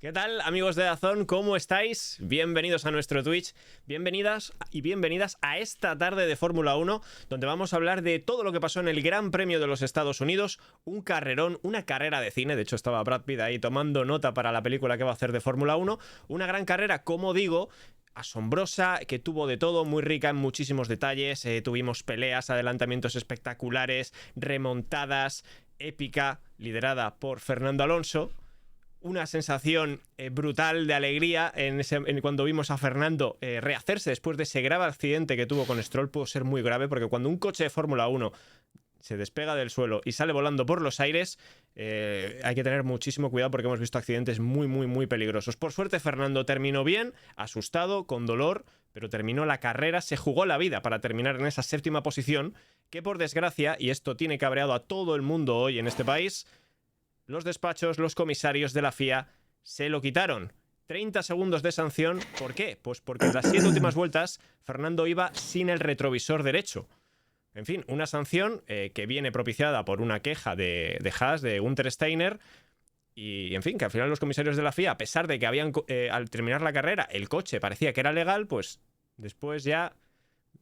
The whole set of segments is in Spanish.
¿Qué tal, amigos de DAZN? ¿Cómo estáis? Bienvenidos a nuestro Twitch, bienvenidas y bienvenidas a esta tarde de Fórmula 1, donde vamos a hablar de todo lo que pasó en el Gran Premio de los Estados Unidos, un carrerón, una carrera de cine. De hecho estaba Brad Pitt ahí tomando nota para la película que va a hacer de Fórmula 1, una gran carrera, como digo, asombrosa, que tuvo de todo, muy rica en muchísimos detalles. Tuvimos peleas, adelantamientos espectaculares, remontadas, épica, liderada por Fernando Alonso. Una sensación brutal de alegría cuando vimos a Fernando rehacerse después de ese grave accidente que tuvo con Stroll. Pudo ser muy grave, porque cuando un coche de Fórmula 1 se despega del suelo y sale volando por los aires, hay que tener muchísimo cuidado, porque hemos visto accidentes muy peligrosos. Por suerte Fernando terminó bien, asustado, con dolor, pero terminó la carrera, se jugó la vida para terminar en esa séptima posición, que por desgracia, y esto tiene cabreado a todo el mundo hoy en este país, los despachos, los comisarios de la FIA se lo quitaron. 30 segundos de sanción. ¿Por qué? Pues porque en las 7 últimas vueltas Fernando iba sin el retrovisor derecho. En fin, una sanción que viene propiciada por una queja de Haas, de Günther Steiner. Y, en fin, que al final los comisarios de la FIA, a pesar de que habían al terminar la carrera el coche parecía que era legal, pues después, ya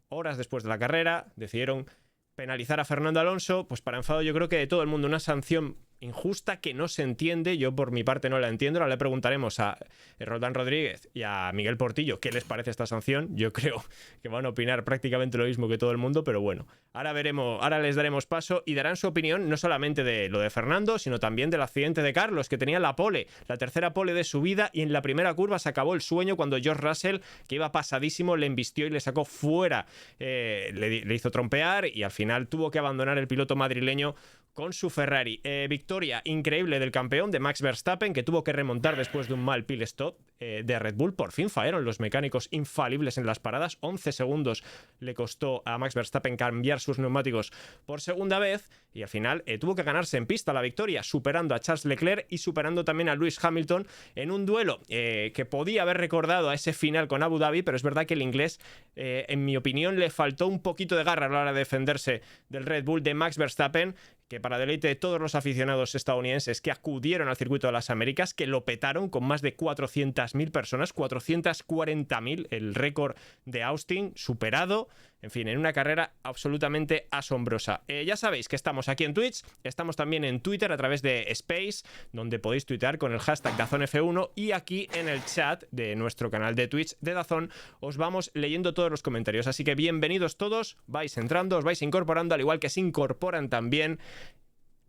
horas después de la carrera, decidieron penalizar a Fernando Alonso, pues para enfado yo creo que de todo el mundo. Una sanción injusta que no se entiende. Yo por mi parte no la entiendo. Ahora le preguntaremos a Roldán Rodríguez y a Miguel Portillo qué les parece esta sanción. Yo creo que van a opinar prácticamente lo mismo que todo el mundo, pero bueno, ahora veremos, ahora les daremos paso y darán su opinión, no solamente de lo de Fernando, sino también del accidente de Carlos, que tenía la pole, la tercera pole de su vida, y en la primera curva se acabó el sueño cuando George Russell, que iba pasadísimo, le embistió y le sacó fuera, le hizo trompear, y al final tuvo que abandonar el piloto madrileño con su Ferrari. Victoria increíble del campeón, de Max Verstappen, que tuvo que remontar después de un mal pit stop de Red Bull. Por fin fallaron los mecánicos infalibles en las paradas. 11 segundos le costó a Max Verstappen cambiar sus neumáticos por segunda vez, y al final tuvo que ganarse en pista la victoria, superando a Charles Leclerc y superando también a Lewis Hamilton en un duelo que podía haber recordado a ese final con Abu Dhabi, pero es verdad que el inglés, en mi opinión, le faltó un poquito de garra a la hora de defenderse del Red Bull de Max Verstappen, que para deleite de todos los aficionados estadounidenses que acudieron al circuito de las Américas, que lo petaron con más de 400.000 personas, 440.000, el récord de Austin superado. En fin, en una carrera absolutamente asombrosa. Ya sabéis que estamos aquí en Twitch, estamos también en Twitter a través de Space, donde podéis tuitear con el hashtag DAZNF1, y aquí en el chat de nuestro canal de Twitch de DAZN os vamos leyendo todos los comentarios. Así que bienvenidos todos, vais entrando, os vais incorporando, al igual que se incorporan también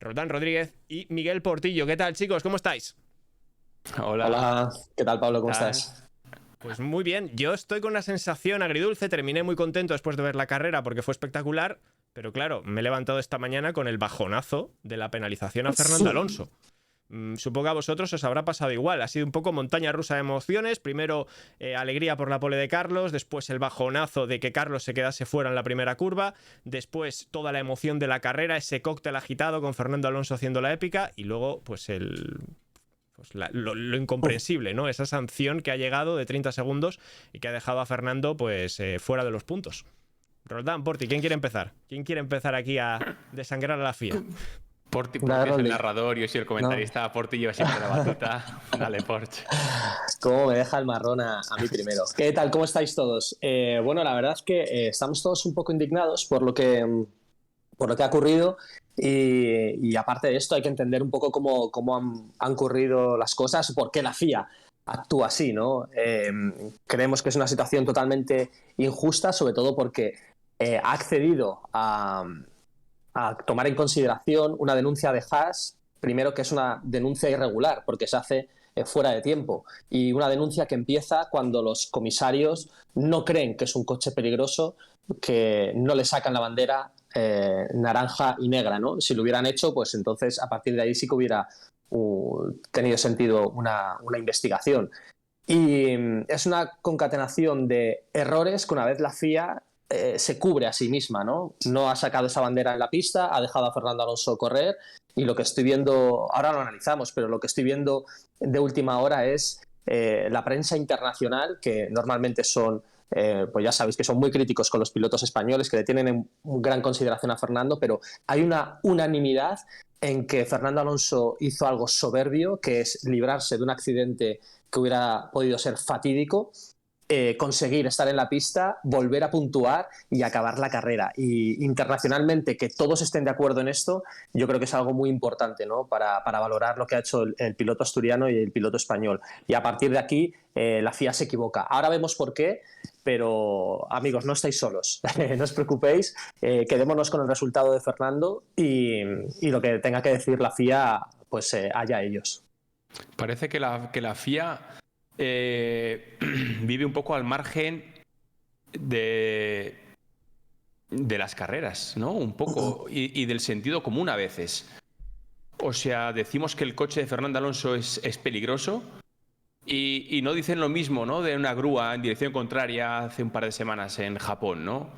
Roldán Rodríguez y Miguel Portillo. ¿Qué tal, chicos? ¿Cómo estáis? Hola, ¿qué tal, Pablo? ¿Cómo estás? Pues muy bien, yo estoy con una sensación agridulce. Terminé muy contento después de ver la carrera porque fue espectacular, pero claro, me he levantado esta mañana con el bajonazo de la penalización a Fernando Alonso. Supongo que a vosotros os habrá pasado igual. Ha sido un poco montaña rusa de emociones. Primero alegría por la pole de Carlos, después el bajonazo de que Carlos se quedase fuera en la primera curva, después toda la emoción de la carrera, ese cóctel agitado con Fernando Alonso haciendo la épica, y luego pues lo incomprensible, ¿no? Esa sanción que ha llegado de 30 segundos y que ha dejado a Fernando pues fuera de los puntos. Roldán, Porti, ¿quién quiere empezar? ¿Quién quiere empezar aquí a desangrar a la FIA? Porti, porque es el narrador, yo soy el comentarista. No. Porti lleva siempre la batuta. Dale, Porch. ¿Cómo me deja el marrón a mí primero? ¿Qué tal? ¿Cómo estáis todos? Bueno, la verdad es que estamos todos un poco indignados por lo que ha ocurrido, y aparte de esto hay que entender un poco cómo han ocurrido las cosas, por qué la FIA actúa así, ¿no? Creemos que es una situación totalmente injusta, sobre todo porque ha accedido a tomar en consideración una denuncia de Haas, primero, que es una denuncia irregular porque se hace fuera de tiempo, y una denuncia que empieza cuando los comisarios no creen que es un coche peligroso, que no le sacan la bandera naranja y negra, ¿no? Si lo hubieran hecho, pues entonces a partir de ahí sí que hubiera tenido sentido una investigación. Y es una concatenación de errores que una vez la FIA se cubre a sí misma, ¿no? No ha sacado esa bandera en la pista, ha dejado a Fernando Alonso correr, y lo que estoy viendo, ahora lo analizamos, pero lo que estoy viendo de última hora es la prensa internacional, que normalmente son pues ya sabéis que son muy críticos con los pilotos españoles, que le tienen en gran consideración a Fernando, pero hay una unanimidad en que Fernando Alonso hizo algo soberbio, que es librarse de un accidente que hubiera podido ser fatídico, conseguir estar en la pista, volver a puntuar y acabar la carrera. Y internacionalmente, que todos estén de acuerdo en esto, yo creo que es algo muy importante, ¿no? para valorar lo que ha hecho el piloto asturiano y el piloto español. Y a partir de aquí, la FIA se equivoca. Ahora vemos por qué, pero amigos, no estáis solos. No os preocupéis, quedémonos con el resultado de Fernando y lo que tenga que decir la FIA, pues allá ellos. Parece que la FIA vive un poco al margen de las carreras, ¿no? Un poco, y del sentido común a veces. O sea, decimos que el coche de Fernando Alonso es peligroso y no dicen lo mismo, ¿no? De una grúa en dirección contraria hace un par de semanas en Japón, ¿no?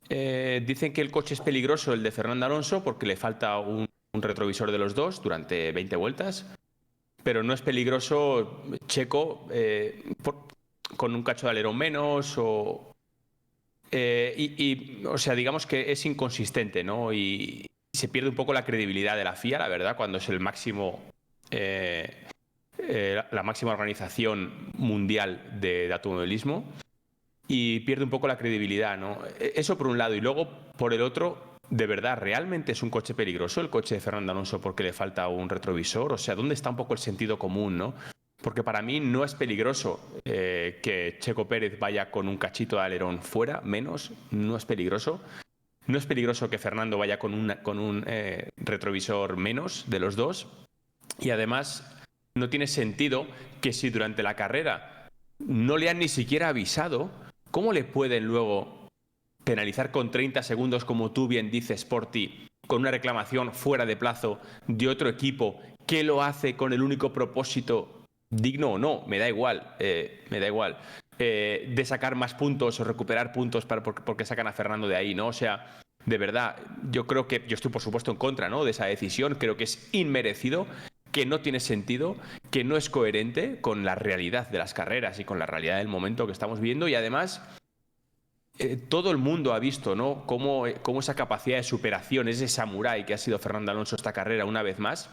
Dicen que el coche es peligroso, el de Fernando Alonso, porque le falta un retrovisor de los dos durante 20 vueltas. Pero no es peligroso Checo con un cacho de alerón menos o sea, digamos que es inconsistente, ¿no? Y se pierde un poco la credibilidad de la FIA, la verdad, cuando es el máximo la máxima organización mundial de automovilismo, y pierde un poco la credibilidad, ¿no? Eso por un lado, y luego por el otro, ¿de verdad realmente es un coche peligroso el coche de Fernando Alonso porque le falta un retrovisor? O sea, ¿dónde está un poco el sentido común, no? Porque para mí no es peligroso que Checo Pérez vaya con un cachito de alerón fuera, menos, no es peligroso. No es peligroso que Fernando vaya con un retrovisor menos de los dos. Y además no tiene sentido que si durante la carrera no le han ni siquiera avisado, ¿cómo le pueden luego penalizar con 30 segundos, como tú bien dices, Sporty, con una reclamación fuera de plazo de otro equipo que lo hace con el único propósito, digno o no, me da igual, de sacar más puntos o recuperar puntos porque sacan a Fernando de ahí, ¿no? O sea, de verdad, yo creo que, yo estoy por supuesto en contra, ¿no?, de esa decisión, creo que es inmerecido, que no tiene sentido, que no es coherente con la realidad de las carreras y con la realidad del momento que estamos viviendo, y además todo el mundo ha visto, ¿no?, cómo esa capacidad de superación, ese samurái que ha sido Fernando Alonso esta carrera una vez más.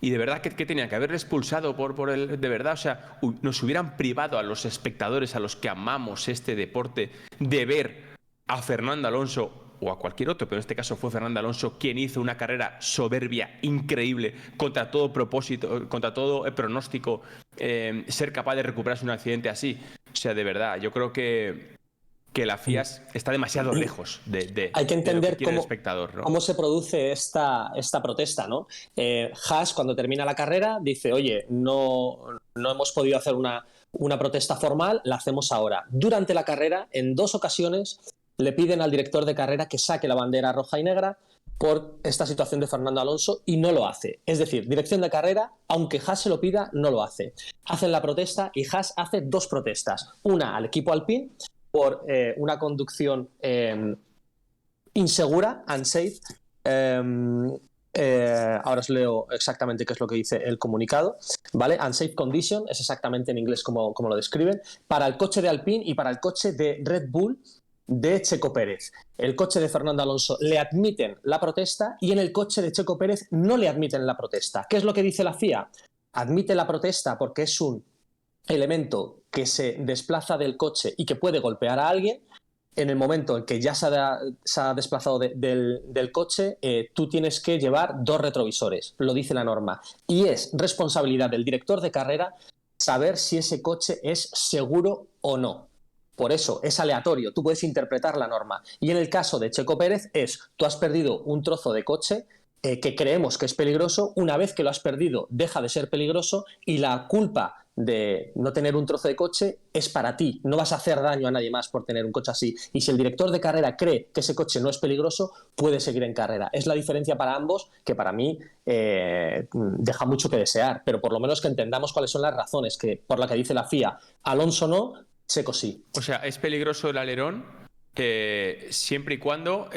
Y de verdad que tenía que haberle expulsado por el... De verdad, o sea, nos hubieran privado a los espectadores, a los que amamos este deporte, de ver a Fernando Alonso o a cualquier otro, pero en este caso fue Fernando Alonso quien hizo una carrera soberbia, increíble, contra todo propósito, contra todo pronóstico, ser capaz de recuperarse un accidente así. O sea, de verdad, yo creo que la FIA está demasiado lejos hay que entender el espectador, ¿no? Cómo se produce esta protesta, ¿no? Haas, cuando termina la carrera, dice, oye, no hemos podido hacer una protesta formal, la hacemos ahora. Durante la carrera, en 2 ocasiones, le piden al director de carrera que saque la bandera roja y negra por esta situación de Fernando Alonso, y no lo hace. Es decir, dirección de carrera, aunque Haas se lo pida, no lo hace. Hacen la protesta y Haas hace 2 protestas. Una al equipo Alpine por una conducción insegura, unsafe. Ahora os leo exactamente qué es lo que dice el comunicado, ¿vale? Unsafe condition es exactamente en inglés como lo describen, para el coche de Alpine y para el coche de Red Bull de Checo Pérez. El coche de Fernando Alonso le admiten la protesta y en el coche de Checo Pérez no le admiten la protesta. ¿Qué es lo que dice la FIA? Admite la protesta porque es un elemento que se desplaza del coche y que puede golpear a alguien. En el momento en que ya se ha desplazado del coche, tú tienes que llevar 2 retrovisores, lo dice la norma. Y es responsabilidad del director de carrera saber si ese coche es seguro o no. Por eso es aleatorio, tú puedes interpretar la norma. Y en el caso de Checo Pérez tú has perdido un trozo de coche que creemos que es peligroso. Una vez que lo has perdido, deja de ser peligroso y la culpa de no tener un trozo de coche es para ti. No vas a hacer daño a nadie más por tener un coche así. Y si el director de carrera cree que ese coche no es peligroso, puede seguir en carrera. Es la diferencia para ambos, que para mí deja mucho que desear, pero por lo menos que entendamos cuáles son las razones por las que dice la FIA. Alonso no, Checo sí. O sea, es peligroso el alerón siempre y cuando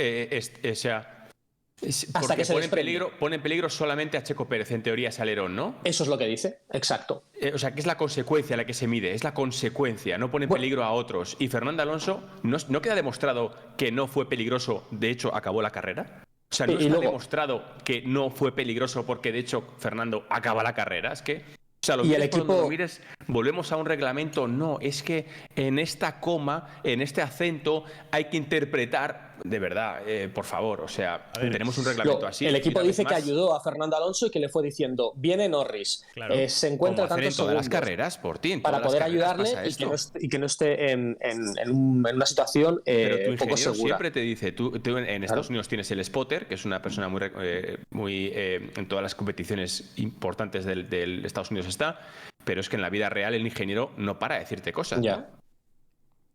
hasta que se desprende. Pone en peligro solamente a Checo Pérez, en teoría, ese alerón, ¿no? Eso es lo que dice, exacto. O sea, que es la consecuencia la que se mide, es la consecuencia, no pone en peligro a otros. Y Fernando Alonso, ¿no queda demostrado que no fue peligroso, de hecho, acabó la carrera? O sea, ¿no está demostrado que no fue peligroso porque, de hecho, Fernando acaba la carrera? Es que... O sea, y el equipo... lo mires, volvemos a un reglamento. No, es que en esta coma, en este acento, hay que interpretar, de verdad, por favor, o sea, tenemos un reglamento así. El equipo dice que ayudó a Fernando Alonso y que le fue diciendo, viene Norris, claro, se encuentra tantos segundos las carreras por ti, para poder ayudarle y que no esté en una situación pero tu poco segura. Siempre te dice, tú en Estados Unidos tienes el spotter, que es una persona muy en todas las competiciones importantes del Estados Unidos está, pero es que en la vida real el ingeniero no para de decirte cosas, ¿no?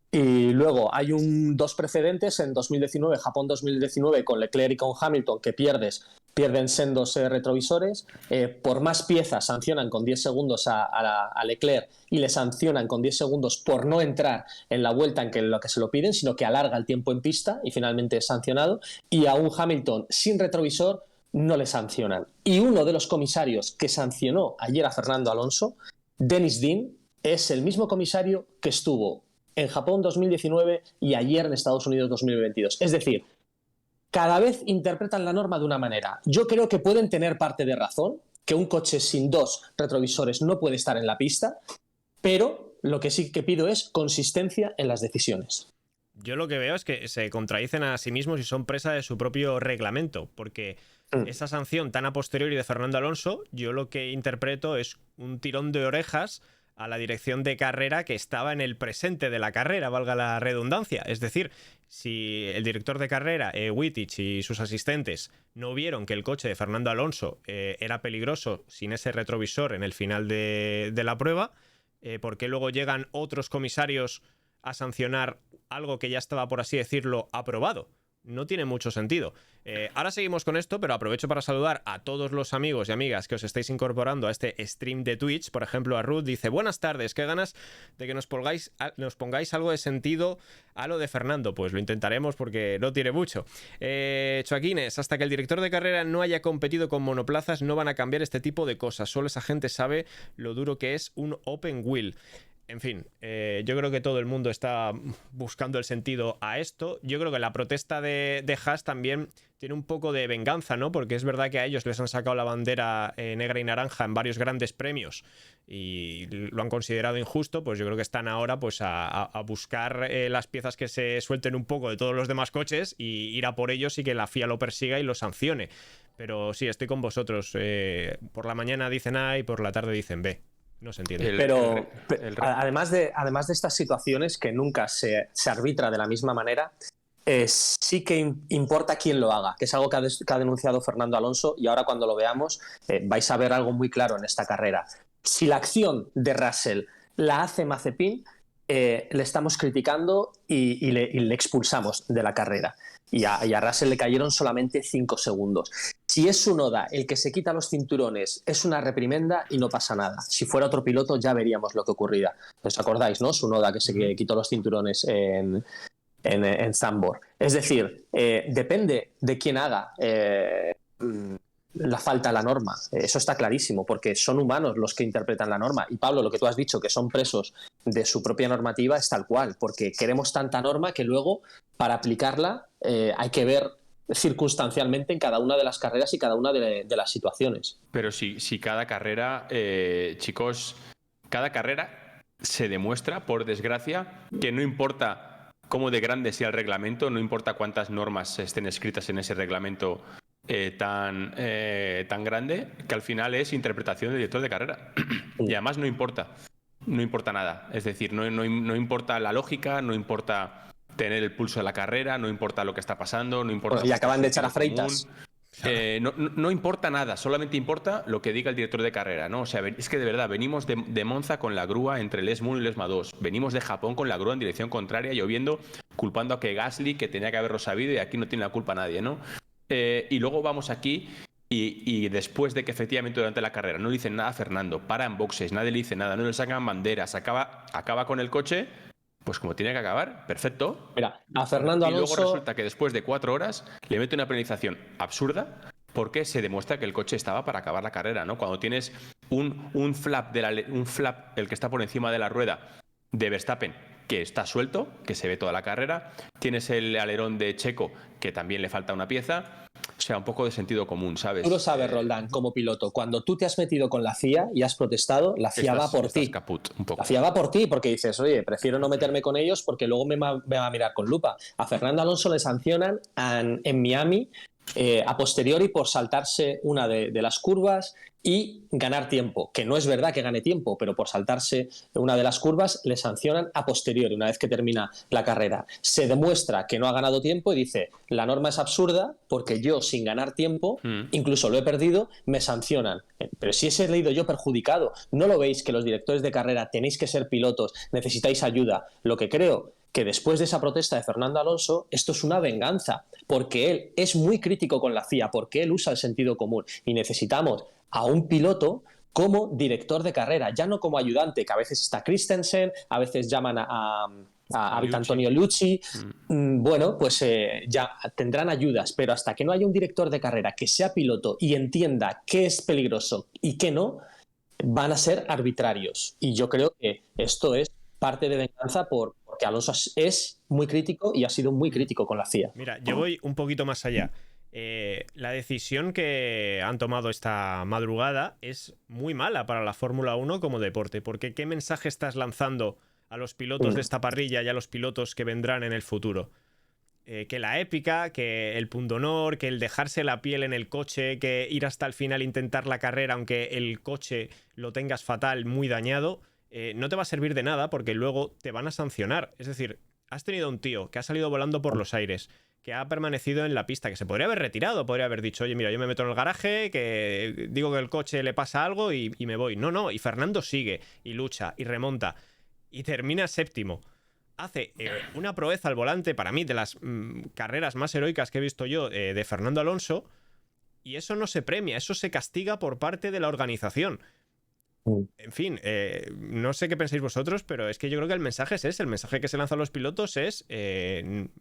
Y luego hay dos precedentes en 2019, Japón 2019, con Leclerc y con Hamilton, que pierden sendos retrovisores. Por más piezas sancionan con 10 segundos a Leclerc y le sancionan con 10 segundos por no entrar en la vuelta en lo que se lo piden, sino que alarga el tiempo en pista y finalmente es sancionado. Y a un Hamilton sin retrovisor no le sancionan. Y uno de los comisarios que sancionó ayer a Fernando Alonso, Dennis Dean, es el mismo comisario que estuvo en Japón 2019 y ayer en Estados Unidos 2022. Es decir, cada vez interpretan la norma de una manera. Yo creo que pueden tener parte de razón, que un coche sin 2 retrovisores no puede estar en la pista, pero lo que sí que pido es consistencia en las decisiones. Yo lo que veo es que se contradicen a sí mismos y son presa de su propio reglamento, porque esa sanción tan a posteriori de Fernando Alonso, yo lo que interpreto es un tirón de orejas a la dirección de carrera que estaba en el presente de la carrera, valga la redundancia. Es decir, si el director de carrera, Wittich, y sus asistentes no vieron que el coche de Fernando Alonso era peligroso sin ese retrovisor en el final de la prueba, ¿por qué luego llegan otros comisarios a sancionar algo que ya estaba, por así decirlo, aprobado? No tiene mucho sentido. Ahora seguimos con esto, pero aprovecho para saludar a todos los amigos y amigas que os estáis incorporando a este stream de Twitch. Por ejemplo, a Ruth dice: buenas tardes, qué ganas de que nos pongáis algo de sentido a lo de Fernando. Pues lo intentaremos porque no tiene mucho. Joaquines, hasta que el director de carrera no haya competido con monoplazas no van a cambiar este tipo de cosas. Solo esa gente sabe lo duro que es un open wheel. En fin, yo creo que todo el mundo está buscando el sentido a esto. Yo creo que la protesta de Haas también tiene un poco de venganza, ¿no? Porque es verdad que a ellos les han sacado la bandera negra y naranja en varios grandes premios y lo han considerado injusto. Pues yo creo que están ahora pues a buscar las piezas que se suelten un poco de todos los demás coches y ir a por ellos y que la FIA lo persiga y lo sancione. Pero sí, estoy con vosotros. Por la mañana dicen A y por la tarde dicen B. No se entiende. Pero además de estas situaciones que nunca se arbitra de la misma manera, sí que importa quién lo haga, que es algo que ha denunciado Fernando Alonso, y ahora cuando lo veamos vais a ver algo muy claro en esta carrera. Si la acción de Russell la hace Mazepin, le estamos criticando y le expulsamos de la carrera. Y a Russell le cayeron solamente 5 segundos. Si es Tsunoda el que se quita los cinturones, es una reprimenda y no pasa nada. Si fuera otro piloto ya veríamos lo que ocurría. ¿Os acordáis, no? Tsunoda que se quitó los cinturones en Zandvoort. Es decir, depende de quién haga la falta a la norma. Eso está clarísimo, porque son humanos los que interpretan la norma. Y Pablo, lo que tú has dicho, que son presos de su propia normativa, es tal cual, porque queremos tanta norma que luego, para aplicarla, hay que ver circunstancialmente en cada una de las carreras y cada una de las situaciones. Pero si cada carrera, chicos, cada carrera se demuestra, por desgracia, que no importa cómo de grande sea el reglamento, no importa cuántas normas estén escritas en ese reglamento tan grande, que al final es interpretación del director de carrera. Y además no importa nada. Es decir, no importa la lógica, no importa tener el pulso de la carrera, no importa lo que está pasando, no importa... Y acaban de echar a Freitas. No importa nada, solamente importa lo que diga el director de carrera, ¿no? O sea, es que de verdad, venimos de Monza con la grúa entre el ESMA 1 y el ESMA 2, venimos de Japón con la grúa en dirección contraria, lloviendo, culpando a que Gasly, que tenía que haberlo sabido, y aquí no tiene la culpa nadie, ¿no? Y luego vamos aquí y después de que efectivamente durante la carrera no le dicen nada a Fernando, para en boxes, nadie le dice nada, no le sacan banderas, acaba con el coche, pues como tiene que acabar, perfecto. Mira, a Fernando Y luego Alonso... resulta que después de 4 horas le mete una penalización absurda porque se demuestra que el coche estaba para acabar la carrera, ¿no? Cuando tienes un flap, el que está por encima de la rueda de Verstappen, que está suelto, que se ve toda la carrera, tienes el alerón de Checo, que también le falta una pieza, o sea, un poco de sentido común, ¿sabes? Tú lo sabes, Roldán, como piloto. Cuando tú te has metido con la FIA y has protestado, la FIA va por ti. Caput, un poco. La FIA va por ti porque dices, oye, prefiero no meterme con ellos porque luego me va a mirar con lupa. A Fernando Alonso le sancionan en Miami a posteriori por saltarse una de las curvas y ganar tiempo, que no es verdad que gane tiempo, pero por saltarse una de las curvas le sancionan a posteriori, una vez que termina la carrera. Se demuestra que no ha ganado tiempo y dice, la norma es absurda porque yo sin ganar tiempo, incluso lo he perdido, me sancionan. Pero si ese he leído yo perjudicado, ¿no lo veis que los directores de carrera tenéis que ser pilotos, necesitáis ayuda? Lo que creo que después de esa protesta de Fernando Alonso, esto es una venganza, porque él es muy crítico con la FIA, porque él usa el sentido común y necesitamos a un piloto como director de carrera, ya no como ayudante, que a veces está Christensen, a veces llaman a Antonio Liucci. Bueno, pues ya tendrán ayudas, pero hasta que no haya un director de carrera que sea piloto y entienda qué es peligroso y qué no, van a ser arbitrarios. Y yo creo que esto es parte de venganza porque Alonso es muy crítico y ha sido muy crítico con la FIA. Mira, yo voy un poquito más allá. La decisión que han tomado esta madrugada es muy mala para la Fórmula 1 como deporte, porque ¿qué mensaje estás lanzando a los pilotos de esta parrilla y a los pilotos que vendrán en el futuro? Que la épica, que el pundonor, que el dejarse la piel en el coche, que ir hasta el final e intentar la carrera aunque el coche lo tengas fatal, muy dañado, no te va a servir de nada porque luego te van a sancionar. Es decir, has tenido un tío que ha salido volando por los aires, que ha permanecido en la pista, que se podría haber retirado, podría haber dicho, oye, mira, yo me meto en el garaje, que digo que el coche le pasa algo y me voy. No, y Fernando sigue, y lucha, y remonta, y termina séptimo. Hace una proeza al volante, para mí, de las carreras más heroicas que he visto yo de Fernando Alonso, y eso no se premia, eso se castiga por parte de la organización. En fin, no sé qué pensáis vosotros, pero es que yo creo que el mensaje es ese. El mensaje que se lanza a los pilotos es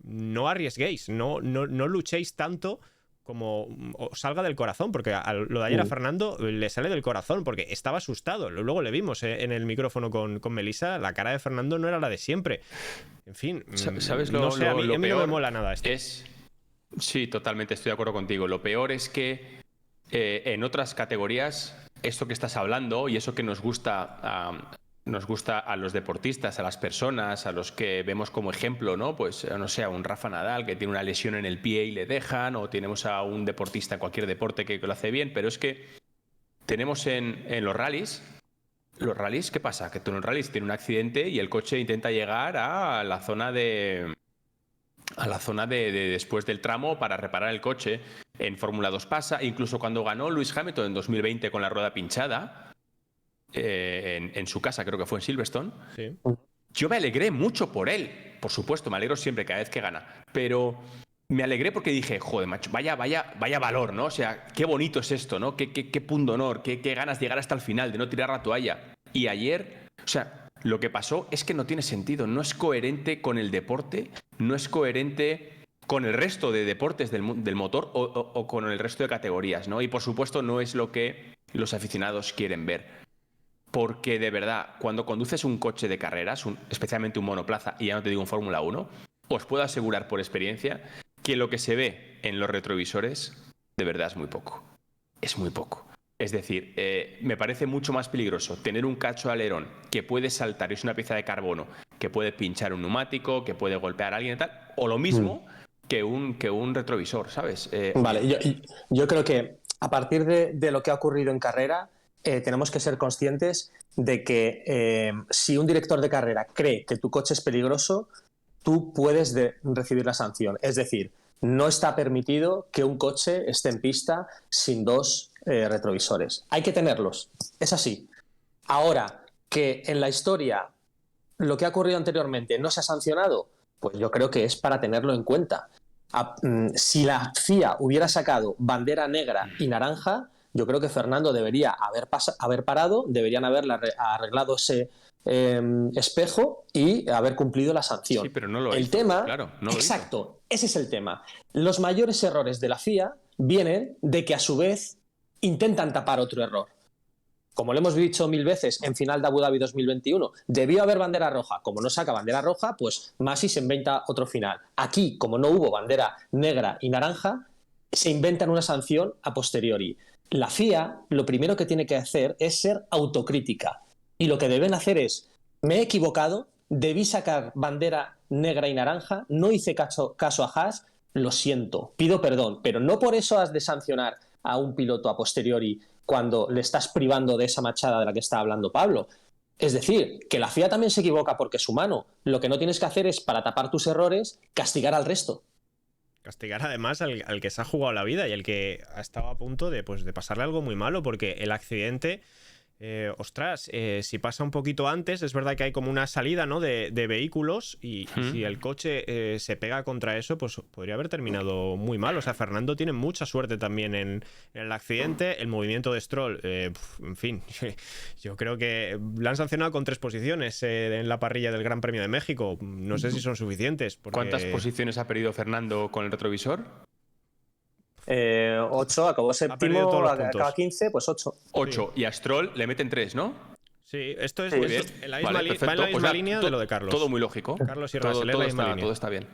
no arriesguéis, no luchéis tanto como os salga del corazón, porque lo de ayer a Fernando le sale del corazón, porque estaba asustado. Luego le vimos en el micrófono con Melissa, la cara de Fernando no era la de siempre. En fin, ¿sabes no sé, a mí no me mola nada esto. Sí, totalmente estoy de acuerdo contigo. Lo peor es que en otras categorías esto que estás hablando y eso que nos gusta a los deportistas, a las personas, a los que vemos como ejemplo, ¿no? Pues, no sé, a un Rafa Nadal que tiene una lesión en el pie y le dejan, o tenemos a un deportista en cualquier deporte que lo hace bien, pero es que tenemos en los rallies, ¿qué pasa? Que tú en los rallies tiene un accidente y el coche intenta llegar a la zona de después del tramo para reparar el coche. En Fórmula 2 pasa, incluso cuando ganó Lewis Hamilton en 2020 con la rueda pinchada, en su casa, creo que fue en Silverstone, sí. Yo me alegré mucho por él. Por supuesto, me alegro siempre cada vez que gana, pero me alegré porque dije, joder, macho, vaya valor, ¿no? O sea, qué bonito es esto, ¿no? Qué pundonor, qué ganas de llegar hasta el final, de no tirar la toalla. Y ayer, o sea, lo que pasó es que no tiene sentido, no es coherente con el deporte, no es coherente con el resto de deportes del motor o con el resto de categorías, ¿no? Y por supuesto no es lo que los aficionados quieren ver. Porque de verdad, cuando conduces un coche de carreras, especialmente un monoplaza, y ya no te digo un Fórmula 1, os puedo asegurar por experiencia que lo que se ve en los retrovisores de verdad es muy poco. Es muy poco. Es decir, me parece mucho más peligroso tener un cacho de alerón que puede saltar, es una pieza de carbono, que puede pinchar un neumático, que puede golpear a alguien y tal, o lo mismo que un retrovisor, ¿sabes? Vale, yo creo que a partir de lo que ha ocurrido en carrera, tenemos que ser conscientes de que si un director de carrera cree que tu coche es peligroso, tú puedes recibir la sanción. Es decir, no está permitido que un coche esté en pista sin dos retrovisores. Hay que tenerlos, es así. Ahora, que en la historia lo que ha ocurrido anteriormente no se ha sancionado, pues yo creo que es para tenerlo en cuenta. Si la FIA hubiera sacado bandera negra y naranja, yo creo que Fernando debería haber parado, deberían haberle arreglado espejo y haber cumplido la sanción. Sí, pero no lo el hizo, tema, claro, no lo exacto, ese es el tema. Los mayores errores de la FIA vienen de que a su vez intentan tapar otro error. Como lo hemos dicho 1000 veces en final de Abu Dhabi 2021, debió haber bandera roja. Como no saca bandera roja, pues Masi se inventa otro final. Aquí, como no hubo bandera negra y naranja, se inventan una sanción a posteriori. La FIA lo primero que tiene que hacer es ser autocrítica. Y lo que deben hacer es, me he equivocado, debí sacar bandera negra y naranja, no hice caso a Haas, lo siento, pido perdón, pero no por eso has de sancionar a un piloto a posteriori cuando le estás privando de esa machada de la que está hablando Pablo. Es decir, que la FIA también se equivoca porque es humano. Lo que no tienes que hacer es, para tapar tus errores, castigar al resto. Castigar además al que se ha jugado la vida y al que ha estado a punto de pasarle algo muy malo, porque el accidente... si pasa un poquito antes, es verdad que hay como una salida, ¿no?, de vehículos y si el coche se pega contra eso, pues podría haber terminado muy mal. O sea, Fernando tiene mucha suerte también en el accidente. El movimiento de Stroll, en fin, yo creo que lo han sancionado con 3 posiciones en la parrilla del Gran Premio de México. No sé si son suficientes. Porque... ¿Cuántas posiciones ha perdido Fernando con el retrovisor? 8, acabó séptimo, acaba 15, pues 8. 8, sí. Y a Stroll le meten 3, ¿no? Sí, esto es muy bien. En la misma va en la misma línea de lo de Carlos. Todo muy lógico. Carlos y Russell, todo está bien.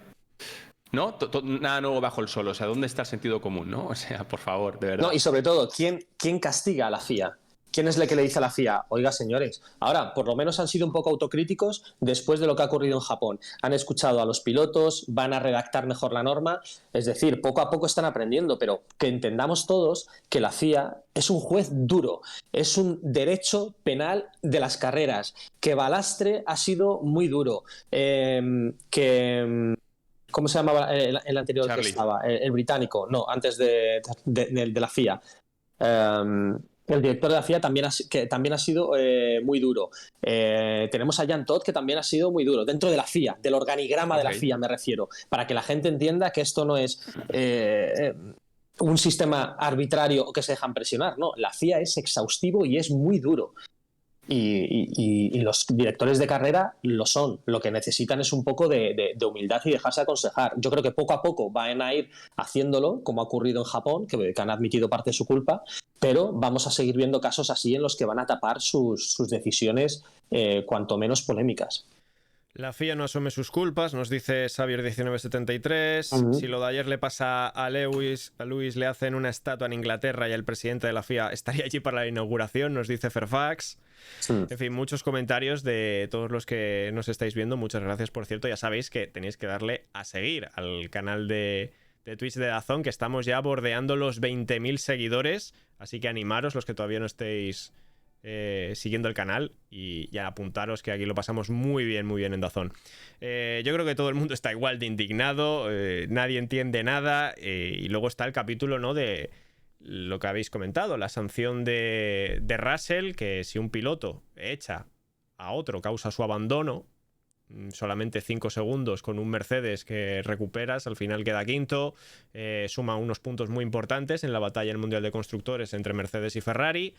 ¿No? Nada nuevo bajo el sol. O sea, ¿dónde está el sentido común, no? O sea, por favor, de verdad. No, y sobre todo, ¿quién castiga a la FIA? ¿Quién es el que le dice a la FIA? Oiga, señores, ahora por lo menos han sido un poco autocríticos después de lo que ha ocurrido en Japón. Han escuchado a los pilotos, van a redactar mejor la norma. Es decir, poco a poco están aprendiendo, pero que entendamos todos que la FIA es un juez duro, es un derecho penal de las carreras, que Balastre ha sido muy duro, ¿cómo se llamaba el anterior Charlie. Que estaba? El británico, no, antes de la FIA. El director de la FIA también ha sido muy duro. Tenemos a Jan Todt, que también ha sido muy duro. Dentro de la FIA, del organigrama de la FIA me refiero. Para que la gente entienda que esto no es un sistema arbitrario o que se dejan presionar. No, la FIA es exhaustivo y es muy duro. Y los directores de carrera lo son. Lo que necesitan es un poco de humildad y dejarse aconsejar. Yo creo que poco a poco van a ir haciéndolo, como ha ocurrido en Japón, que han admitido parte de su culpa, pero vamos a seguir viendo casos así en los que van a tapar sus decisiones cuanto menos polémicas. La FIA no asume sus culpas, nos dice Xavier 1973. Si lo de ayer le pasa a Lewis le hacen una estatua en Inglaterra y el presidente de la FIA estaría allí para la inauguración, nos dice Fairfax. En fin, muchos comentarios de todos los que nos estáis viendo. Muchas gracias, por cierto. Ya sabéis que tenéis que darle a seguir al canal de Twitch de DAZN, que estamos ya bordeando los 20.000 seguidores. Así que animaros los que todavía no estéis siguiendo el canal y ya apuntaros, que aquí lo pasamos muy bien en DAZN. Yo creo que todo el mundo está igual de indignado, nadie entiende nada, y luego está el capítulo, ¿no?, de lo que habéis comentado, la sanción de Russell, que si un piloto echa a otro, causa su abandono, solamente 5 segundos con un Mercedes que recuperas, al final queda quinto, suma unos puntos muy importantes en la batalla en el Mundial de Constructores entre Mercedes y Ferrari.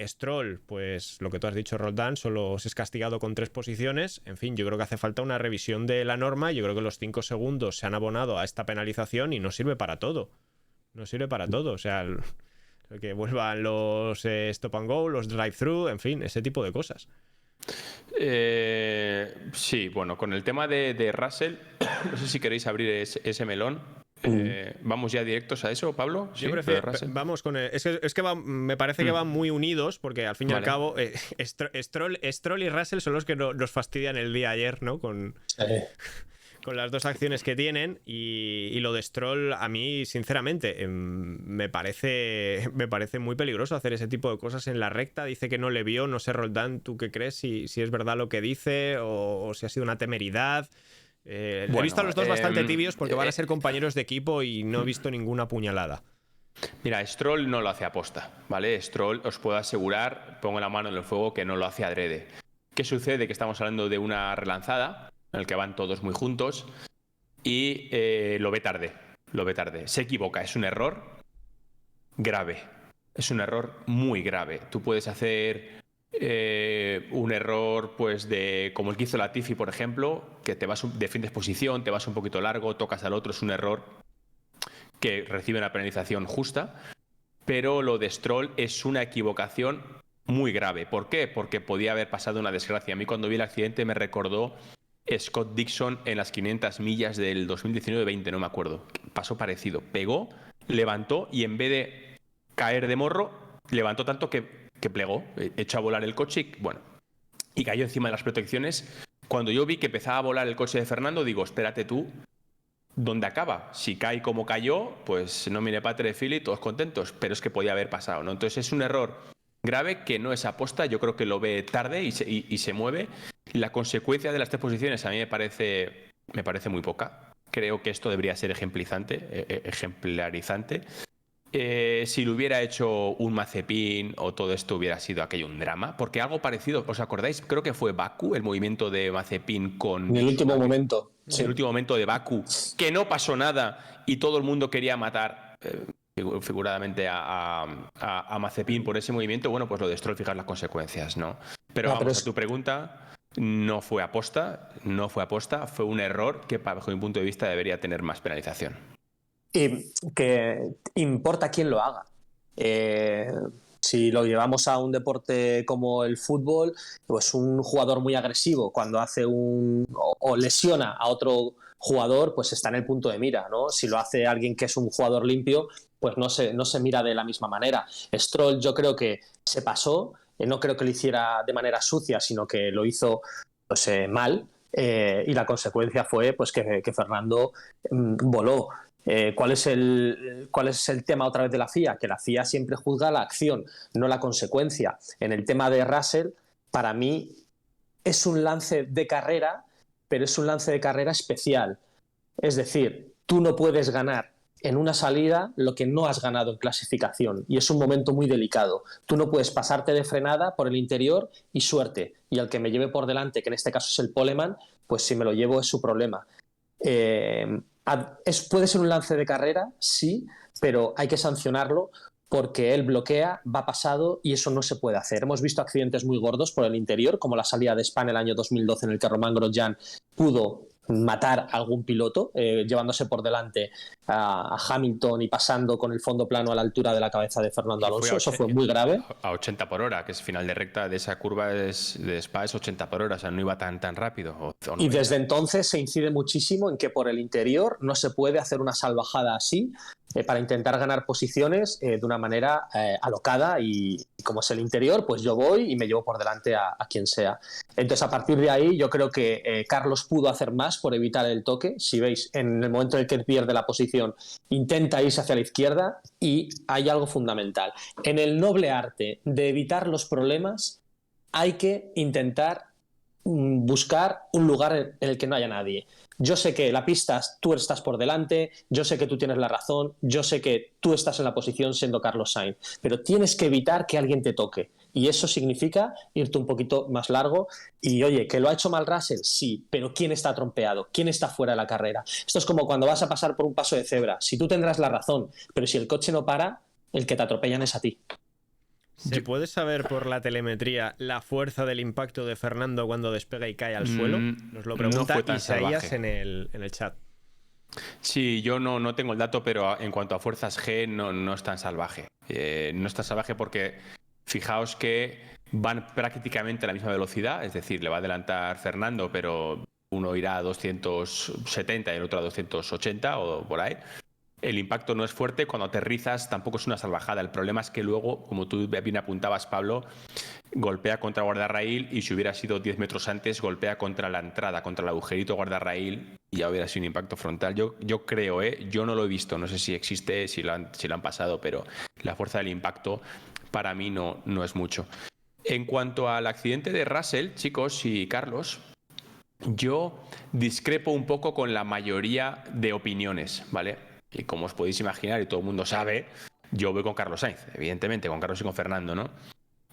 Stroll, pues lo que tú has dicho, Roldán, solo se es castigado con 3 posiciones. En fin, yo creo que hace falta una revisión de la norma. Yo creo que los 5 segundos se han abonado a esta penalización y no sirve para todo. No sirve para todo, o sea, que vuelvan los stop and go, los drive-thru, en fin, ese tipo de cosas. Sí, bueno, con el tema de Russell, no sé si queréis abrir ese melón. ¿Vamos ya directos a eso, Pablo? Yo prefiero, vamos con es que me parece que van muy unidos, porque al fin y al cabo Stroll y Russell son los que nos fastidian el día ayer, ¿no? Con las dos acciones que tienen, y lo de Stroll, a mí sinceramente me parece muy peligroso hacer ese tipo de cosas en la recta. Dice que no le vio, no sé, Roldán, ¿tú qué crees? Si es verdad lo que dice o si ha sido una temeridad. He visto a los dos bastante tibios, porque van a ser compañeros de equipo, y no he visto ninguna puñalada. Mira, Stroll no lo hace aposta, ¿vale? Stroll, os puedo asegurar, pongo la mano en el fuego, que no lo hace adrede. ¿Qué sucede? Que estamos hablando de una relanzada en el que van todos muy juntos y lo ve tarde, se equivoca, es un error grave, es un error muy grave. Tú puedes hacer Un error, pues, como el que hizo Latifi, por ejemplo, que defiendes posición, te vas un poquito largo, tocas al otro, es un error que recibe una penalización justa. Pero lo de Stroll es una equivocación muy grave. ¿Por qué? Porque podía haber pasado una desgracia. A mí, cuando vi el accidente, me recordó Scott Dixon en las 500 millas del 2019-20, no me acuerdo. Pasó parecido. Pegó, levantó y en vez de caer de morro, levantó tanto que plegó, echó a volar el coche y cayó encima de las protecciones. Cuando yo vi que empezaba a volar el coche de Fernando, digo, espérate tú, ¿dónde acaba? Si cae como cayó, pues no mire patre fili, todos contentos, pero es que podía haber pasado, ¿no? Entonces es un error grave que no es aposta, yo creo que lo ve tarde y se mueve. La consecuencia de las 3 posiciones a mí me parece muy poca. Creo que esto debería ser ejemplarizante. Si lo hubiera hecho un Mazepin o todo esto hubiera sido aquello un drama, porque algo parecido, ¿os acordáis? Creo que fue Baku, el movimiento de Mazepin con... En el último momento. En el último momento de Baku, que no pasó nada y todo el mundo quería matar figuradamente a Mazepin por ese movimiento. Bueno, pues lo de Stroll, fijar las consecuencias, ¿no? Pero vamos, a tu pregunta, no fue aposta, fue un error que, bajo mi punto de vista, debería tener más penalización. Y que importa quién lo haga. Si lo llevamos a un deporte como el fútbol, pues un jugador muy agresivo cuando hace o lesiona a otro jugador, pues está en el punto de mira, ¿no? Si lo hace alguien que es un jugador limpio, pues no se mira de la misma manera. Stroll yo creo que se pasó, no creo que lo hiciera de manera sucia, sino que lo hizo pues, mal, y la consecuencia fue pues que Fernando voló. ¿Cuál es el tema otra vez de la FIA? Que la FIA siempre juzga la acción, no la consecuencia. En el tema de Russell, para mí es un lance de carrera, pero es un lance de carrera especial. Es decir, tú no puedes ganar en una salida lo que no has ganado en clasificación, y es un momento muy delicado. Tú no puedes pasarte de frenada por el interior y suerte, y al que me lleve por delante, que en este caso es el poleman, pues si me lo llevo es su problema. Puede ser un lance de carrera, sí, pero hay que sancionarlo porque él bloquea, va pasado y eso no se puede hacer. Hemos visto accidentes muy gordos por el interior, como la salida de Spa en el año 2012 en el que Román Grosjean pudo matar a algún piloto, llevándose por delante a Hamilton y pasando con el fondo plano a la altura de la cabeza de Fernando Alonso. Eso fue muy grave. A 80 por hora, que es final de recta de esa curva de Spa, es 80 por hora, o sea, no iba tan rápido. Y desde entonces se incide muchísimo en que por el interior no se puede hacer una salvajada así para intentar ganar posiciones de una manera alocada, y como es el interior, pues yo voy y me llevo por delante a quien sea. Entonces, a partir de ahí, yo creo que Carlos pudo hacer más por evitar el toque. Si veis, en el momento en el que pierde la posición, intenta irse hacia la izquierda, y hay algo fundamental. En el noble arte de evitar los problemas, hay que intentar buscar un lugar en el que no haya nadie. Yo sé que la pista, tú estás por delante, yo sé que tú tienes la razón, yo sé que tú estás en la posición siendo Carlos Sainz, pero tienes que evitar que alguien te toque, y eso significa irte un poquito más largo. Y oye, ¿que lo ha hecho mal Russell? Sí, pero ¿quién está trompeado? ¿Quién está fuera de la carrera? Esto es como cuando vas a pasar por un paso de cebra. Si tú tendrás la razón, pero si el coche no para, el que te atropellan es a ti. ¿Se puede saber por la telemetría la fuerza del impacto de Fernando cuando despega y cae al suelo? Nos lo pregunta Isaías en el chat. Sí, yo no tengo el dato, pero en cuanto a fuerzas G no es tan salvaje. No es tan salvaje porque fijaos que van prácticamente a la misma velocidad, es decir, le va a adelantar Fernando, pero uno irá a 270 y el otro a 280 o por ahí. El impacto no es fuerte, cuando aterrizas tampoco es una salvajada. El problema es que luego, como tú bien apuntabas, Pablo, golpea contra el guardarraíl, y si hubiera sido 10 metros antes, golpea contra la entrada, contra el agujerito guardarraíl, y ya hubiera sido un impacto frontal. Yo creo, yo no lo he visto, no sé si existe, si lo han pasado, pero la fuerza del impacto para mí no es mucho. En cuanto al accidente de Russell, chicos y Carlos, yo discrepo un poco con la mayoría de opiniones, ¿vale? Y como os podéis imaginar, y todo el mundo sabe, yo voy con Carlos Sainz, evidentemente, con Carlos y con Fernando, ¿no?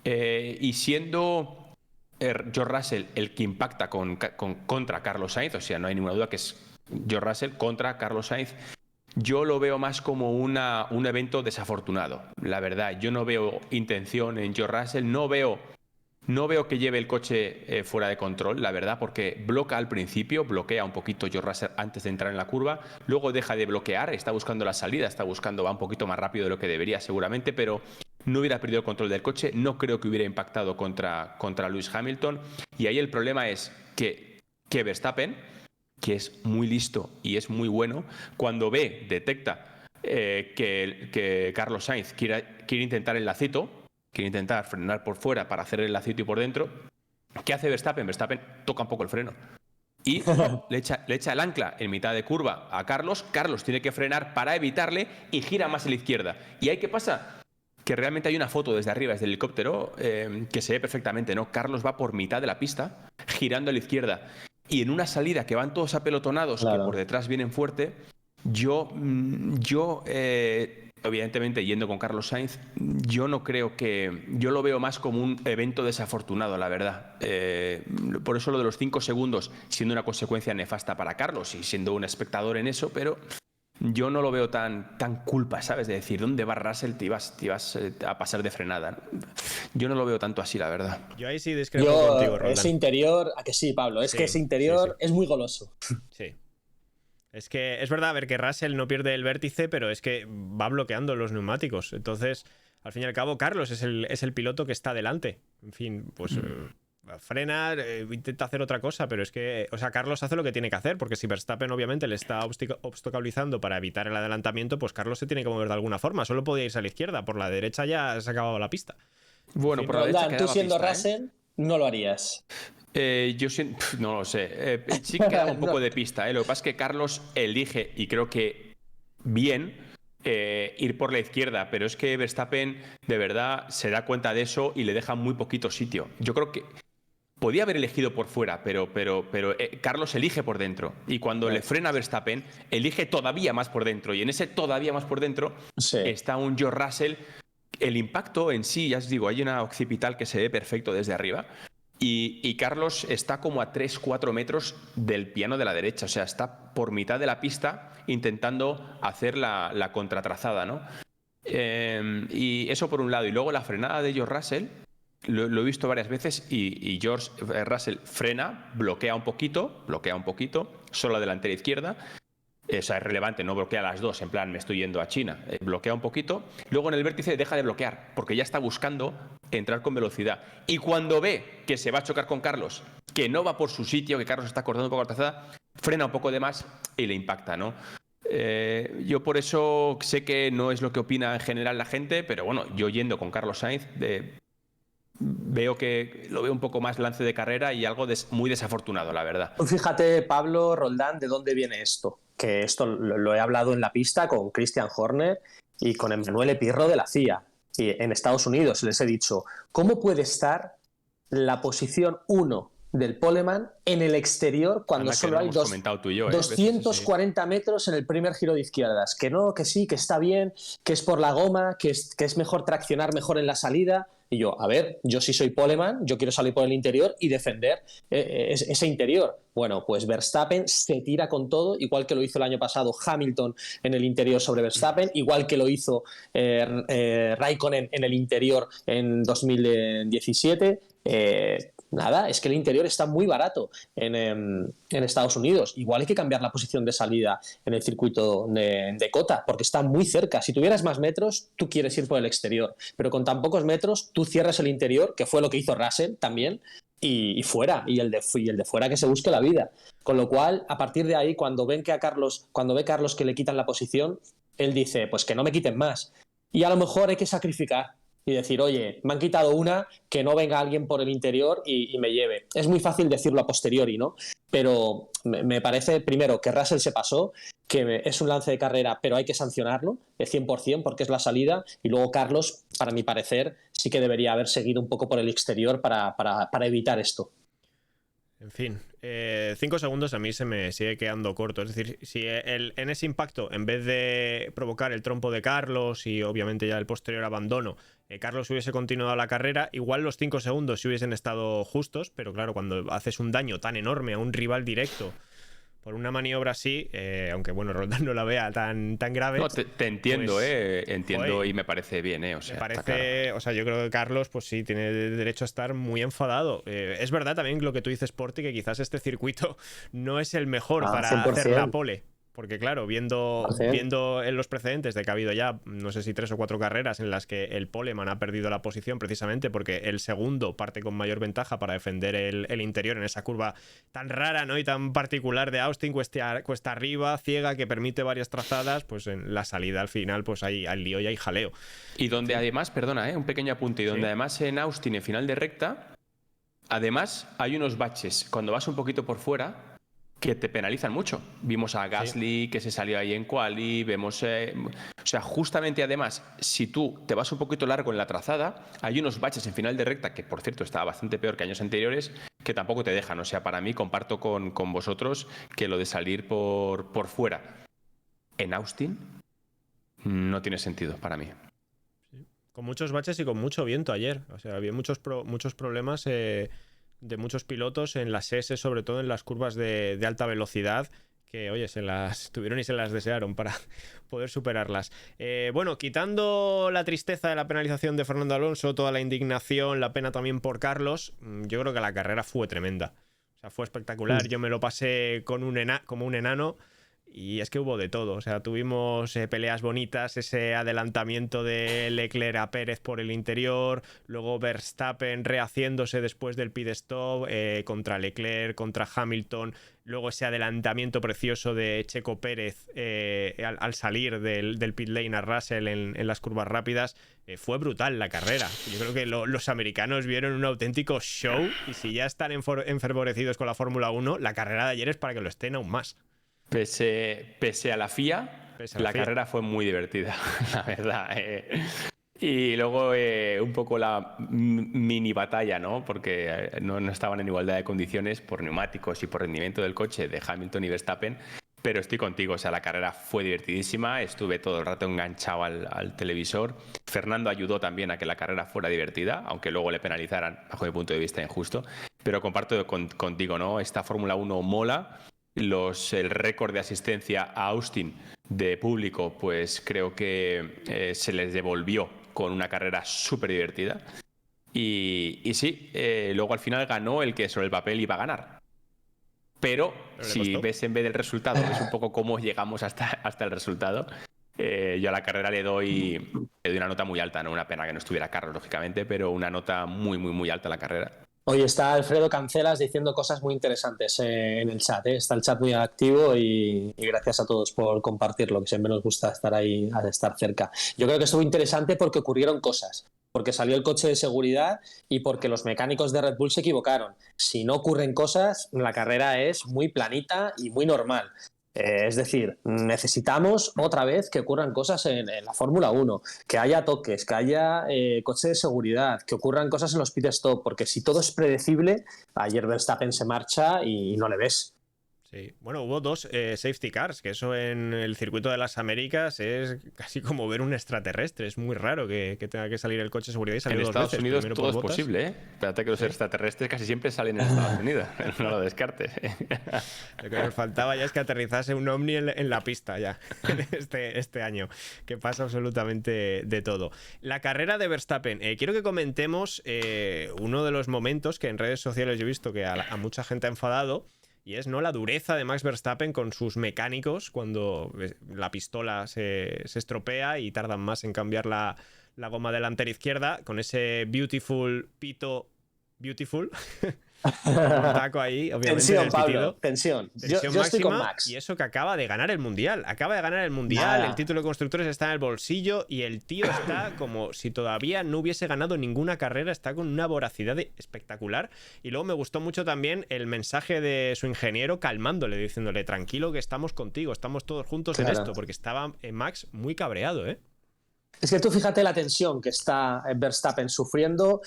Y siendo George Russell el que impacta contra Carlos Sainz, o sea, no hay ninguna duda que es George Russell contra Carlos Sainz, yo lo veo más como un evento desafortunado. La verdad, yo no veo intención en George Russell, no veo No veo que lleve el coche fuera de control, la verdad, porque bloquea al principio, bloquea un poquito George Russell antes de entrar en la curva, luego deja de bloquear, está buscando la salida, va un poquito más rápido de lo que debería seguramente, pero no hubiera perdido el control del coche, no creo que hubiera impactado contra Lewis Hamilton. Y ahí el problema es que Verstappen, que es muy listo y es muy bueno, cuando detecta que Carlos Sainz quiere intentar el lacito, quiere intentar frenar por fuera para hacer el lacito y por dentro, ¿qué hace Verstappen? Verstappen toca un poco el freno y le echa el ancla en mitad de curva a Carlos. Carlos tiene que frenar para evitarle y gira más a la izquierda. ¿Y ahí qué pasa? Que realmente hay una foto desde arriba, desde el helicóptero, que se ve perfectamente, ¿no? Carlos va por mitad de la pista, girando a la izquierda. Y en una salida que van todos apelotonados, claro, que por detrás vienen fuerte, yo evidentemente, yendo con Carlos Sainz, yo no creo que... Yo lo veo más como un evento desafortunado, la verdad. Por eso lo de los 5 segundos, siendo una consecuencia nefasta para Carlos y siendo un espectador en eso, pero yo no lo veo tan culpa, ¿sabes? De decir, ¿dónde va Russell? Te ibas a pasar de frenada. Yo no lo veo tanto así, la verdad. Yo ahí sí discrepo contigo, Roldán. Ese interior... ¿A que sí, Pablo? Es que ese interior es muy goloso. Sí. Es que es verdad, a ver, que Russell no pierde el vértice, pero es que va bloqueando los neumáticos. Entonces, al fin y al cabo, Carlos es el piloto que está delante. En fin, pues frena, intenta hacer otra cosa, pero es que, o sea, Carlos hace lo que tiene que hacer, porque si Verstappen obviamente le está obstaculizando para evitar el adelantamiento, pues Carlos se tiene que mover de alguna forma. Solo podía irse a la izquierda, por la derecha ya se ha acabado la pista. Bueno, sí, por la derecha tú siendo pista, Russell, no lo harías. No lo sé. Sí que quedaba un poco de pista. Lo que pasa es que Carlos elige, y creo que bien, ir por la izquierda, pero es que Verstappen de verdad se da cuenta de eso y le deja muy poquito sitio. Yo creo que podía haber elegido por fuera, pero Carlos elige por dentro. Y cuando le frena a Verstappen, elige todavía más por dentro. Y en ese todavía más por dentro está un George Russell. El impacto en sí, ya os digo, hay una occipital que se ve perfecto desde arriba. Y Carlos está como a 3-4 metros del piano de la derecha, o sea, está por mitad de la pista intentando hacer la contratrazada, ¿no? Y eso por un lado. Y luego la frenada de George Russell, lo he visto varias veces y George Russell frena, bloquea un poquito, solo la delantera izquierda. O sea, es relevante, no bloquea las dos, en plan, me estoy yendo a China. Bloquea un poquito, luego en el vértice deja de bloquear, porque ya está buscando entrar con velocidad. Y cuando ve que se va a chocar con Carlos, que no va por su sitio, que Carlos está cortando un poco la trazada, frena un poco de más y le impacta, ¿no? Yo por eso sé que no es lo que opina en general la gente, pero bueno, yo yendo con Carlos Sainz, lo veo un poco más lance de carrera y algo muy desafortunado, la verdad. Fíjate, Pablo, Roldán, ¿de dónde viene esto? Que esto lo he hablado en la pista con Christian Horner y con Emanuele Pirro de la FIA. Y en Estados Unidos les he dicho, ¿cómo puede estar la posición 1 del poleman en el exterior cuando solo hay 240 metros en el primer giro de izquierdas? Que no, que sí, que está bien, que es por la goma, que es mejor traccionar mejor en la salida. Y yo, a ver, yo sí soy poleman, yo quiero salir por el interior y defender ese interior. Bueno, pues Verstappen se tira con todo, igual que lo hizo el año pasado Hamilton en el interior sobre Verstappen, igual que lo hizo Raikkonen en el interior en 2017. Nada, es que el interior está muy barato en Estados Unidos. Igual hay que cambiar la posición de salida en el circuito de Cota, porque está muy cerca. Si tuvieras más metros, tú quieres ir por el exterior, pero con tan pocos metros, tú cierras el interior, que fue lo que hizo Russell también, y fuera, y el de fuera que se busque la vida. Con lo cual, a partir de ahí, cuando ve Carlos que le quitan la posición, él dice, pues que no me quiten más. Y a lo mejor hay que sacrificar y decir, oye, me han quitado una, que no venga alguien por el interior y me lleve. Es muy fácil decirlo a posteriori, ¿no? Pero me parece, primero, que Russell se pasó, que es un lance de carrera, pero hay que sancionarlo, de 100%, porque es la salida. Y luego Carlos, para mi parecer, sí que debería haber seguido un poco por el exterior para evitar esto. En fin, 5 segundos a mí se me sigue quedando corto. Es decir, si en ese impacto, en vez de provocar el trompo de Carlos y obviamente ya el posterior abandono, Carlos hubiese continuado la carrera, igual los 5 segundos sí hubiesen estado justos, pero claro, cuando haces un daño tan enorme a un rival directo, por una maniobra así, aunque bueno, Roldán no la vea tan grave. No, te entiendo, pues, entiendo joder, y me parece bien, o sea, me parece, está claro. o sea, yo creo que Carlos, pues sí, tiene derecho a estar muy enfadado. Es verdad también lo que tú dices, Porti, que quizás este circuito no es el mejor Ah, para hacer la 100%. pole. Porque claro, viendo en los precedentes de que ha habido ya, no sé si 3 o 4 carreras en las que el poleman ha perdido la posición precisamente porque el segundo parte con mayor ventaja para defender el interior en esa curva tan rara, ¿no? Y tan particular de Austin, cuesta arriba, ciega, que permite varias trazadas, pues en la salida al final pues hay lío y hay jaleo. Y donde Sí. además, perdona, un pequeño apunte, y donde Sí. además en Austin, en final de recta, además hay unos baches cuando vas un poquito por fuera que te penalizan mucho. Vimos a Gasly que se salió ahí en quali, vemos... o sea, justamente además, si tú te vas un poquito largo en la trazada, hay unos baches en final de recta, que por cierto está bastante peor que años anteriores, que tampoco te dejan. O sea, para mí, comparto con vosotros que lo de salir por fuera en Austin no tiene sentido para mí. Con muchos baches y con mucho viento ayer. O sea, había muchos problemas de muchos pilotos en las S, sobre todo en las curvas de alta velocidad, que oye, se las tuvieron y se las desearon para poder superarlas. Bueno, quitando la tristeza de la penalización de Fernando Alonso, toda la indignación, la pena también por Carlos, yo creo que la carrera fue tremenda. O sea, fue espectacular. Yo me lo pasé como un enano. Y es que hubo de todo, o sea, tuvimos peleas bonitas, ese adelantamiento de Leclerc a Pérez por el interior, luego Verstappen rehaciéndose después del pit stop contra Leclerc, contra Hamilton, luego ese adelantamiento precioso de Checo Pérez al salir del pit lane a Russell en las curvas rápidas. Fue brutal la carrera. Yo creo que los americanos vieron un auténtico show y si ya están enfervorecidos con la Fórmula 1, la carrera de ayer es para que lo estén aún más. Pese a la FIA, la carrera fue muy divertida, la verdad. Y luego un poco la mini batalla, ¿no? Porque no estaban en igualdad de condiciones por neumáticos y por rendimiento del coche de Hamilton y Verstappen. Pero estoy contigo, o sea, la carrera fue divertidísima, estuve todo el rato enganchado al televisor. Fernando ayudó también a que la carrera fuera divertida, aunque luego le penalizaran, bajo mi punto de vista, injusto. Pero comparto contigo, ¿no? Esta Fórmula 1 mola. El récord de asistencia a Austin de público, pues creo que se les devolvió con una carrera súper divertida. Y sí, luego al final ganó el que sobre el papel iba a ganar. Pero si ves en vez del resultado, ves un poco cómo llegamos hasta el resultado. Yo a la carrera le doy una nota muy alta, no una pena que no estuviera Carlos, lógicamente, pero una nota muy, muy, muy alta a la carrera. Hoy está Alfredo Cancelas diciendo cosas muy interesantes en el chat. Está el chat muy activo y gracias a todos por compartirlo, que siempre nos gusta estar ahí, estar cerca. Yo creo que estuvo interesante porque ocurrieron cosas, porque salió el coche de seguridad y porque los mecánicos de Red Bull se equivocaron. Si no ocurren cosas, la carrera es muy planita y muy normal. Es decir, necesitamos otra vez que ocurran cosas en la Fórmula 1, que haya toques, que haya coche de seguridad, que ocurran cosas en los pit stop, porque si todo es predecible, ayer Verstappen se marcha y no le ves. Sí. Bueno, hubo 2 safety cars, que eso en el circuito de las Américas es casi como ver un extraterrestre. Es muy raro que tenga que salir el coche de seguridad y salir en 2 Estados veces. Unidos Primero todo es Bottas. posible, ¿eh? Espérate que los extraterrestres casi siempre salen en Estados Unidos. No lo descartes. Lo que nos faltaba ya es que aterrizase un ovni en la pista ya este año, que pasa absolutamente de todo. La carrera de Verstappen. Quiero que comentemos uno de los momentos que en redes sociales yo he visto que a mucha gente ha enfadado. Y es, ¿no?, la dureza de Max Verstappen con sus mecánicos cuando la pistola se estropea y tardan más en cambiar la goma delantera izquierda, con ese beautiful pito beautiful. Un taco ahí, obviamente. Tensión, Pablo, tensión. Yo estoy con Max. Y eso que acaba de ganar el Mundial. Acaba de ganar el Mundial, el título de constructores está en el bolsillo y el tío está como si todavía no hubiese ganado ninguna carrera, está con una voracidad espectacular. Y luego me gustó mucho también el mensaje de su ingeniero calmándole, diciéndole, tranquilo que estamos contigo, estamos todos juntos en esto, porque estaba Max muy cabreado, ¿eh? Es que tú fíjate la tensión que está Verstappen sufriendo,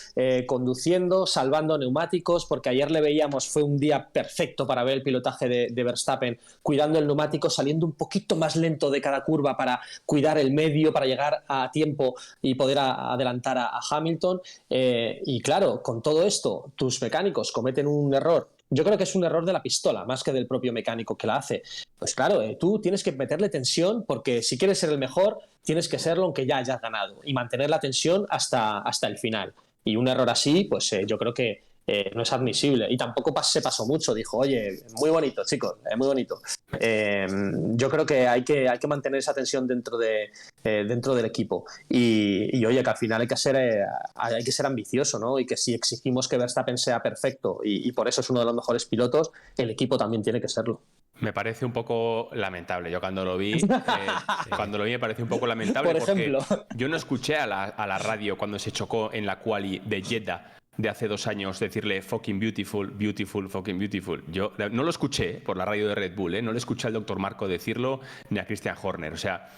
conduciendo, salvando neumáticos, porque ayer le veíamos, fue un día perfecto para ver el pilotaje de Verstappen, cuidando el neumático, saliendo un poquito más lento de cada curva para cuidar el medio, para llegar a tiempo y poder adelantar a Hamilton. Y claro, con todo esto, tus mecánicos cometen un error yo creo que es un error de la pistola, más que del propio mecánico que la hace. Pues claro, tú tienes que meterle tensión porque si quieres ser el mejor, tienes que serlo aunque ya hayas ganado y mantener la tensión hasta el final. Y un error así, pues yo creo que no es admisible. Y tampoco se pasó mucho. Dijo, oye, muy bonito, chicos, muy bonito. Yo creo que hay que mantener esa tensión dentro del equipo. Y oye, que al final hay que ser ambicioso, ¿no? Y que si exigimos que Verstappen sea perfecto y por eso es uno de los mejores pilotos, el equipo también tiene que serlo. Me parece un poco lamentable. Yo cuando lo vi, me pareció un poco lamentable. Por ejemplo. Porque yo no escuché a la radio cuando se chocó en la quali de Jeddah de hace 2 años decirle fucking beautiful, beautiful, fucking beautiful. Yo no lo escuché por la radio de Red Bull, ¿eh? No le escuché al doctor Marco decirlo ni a Christian Horner. O sea,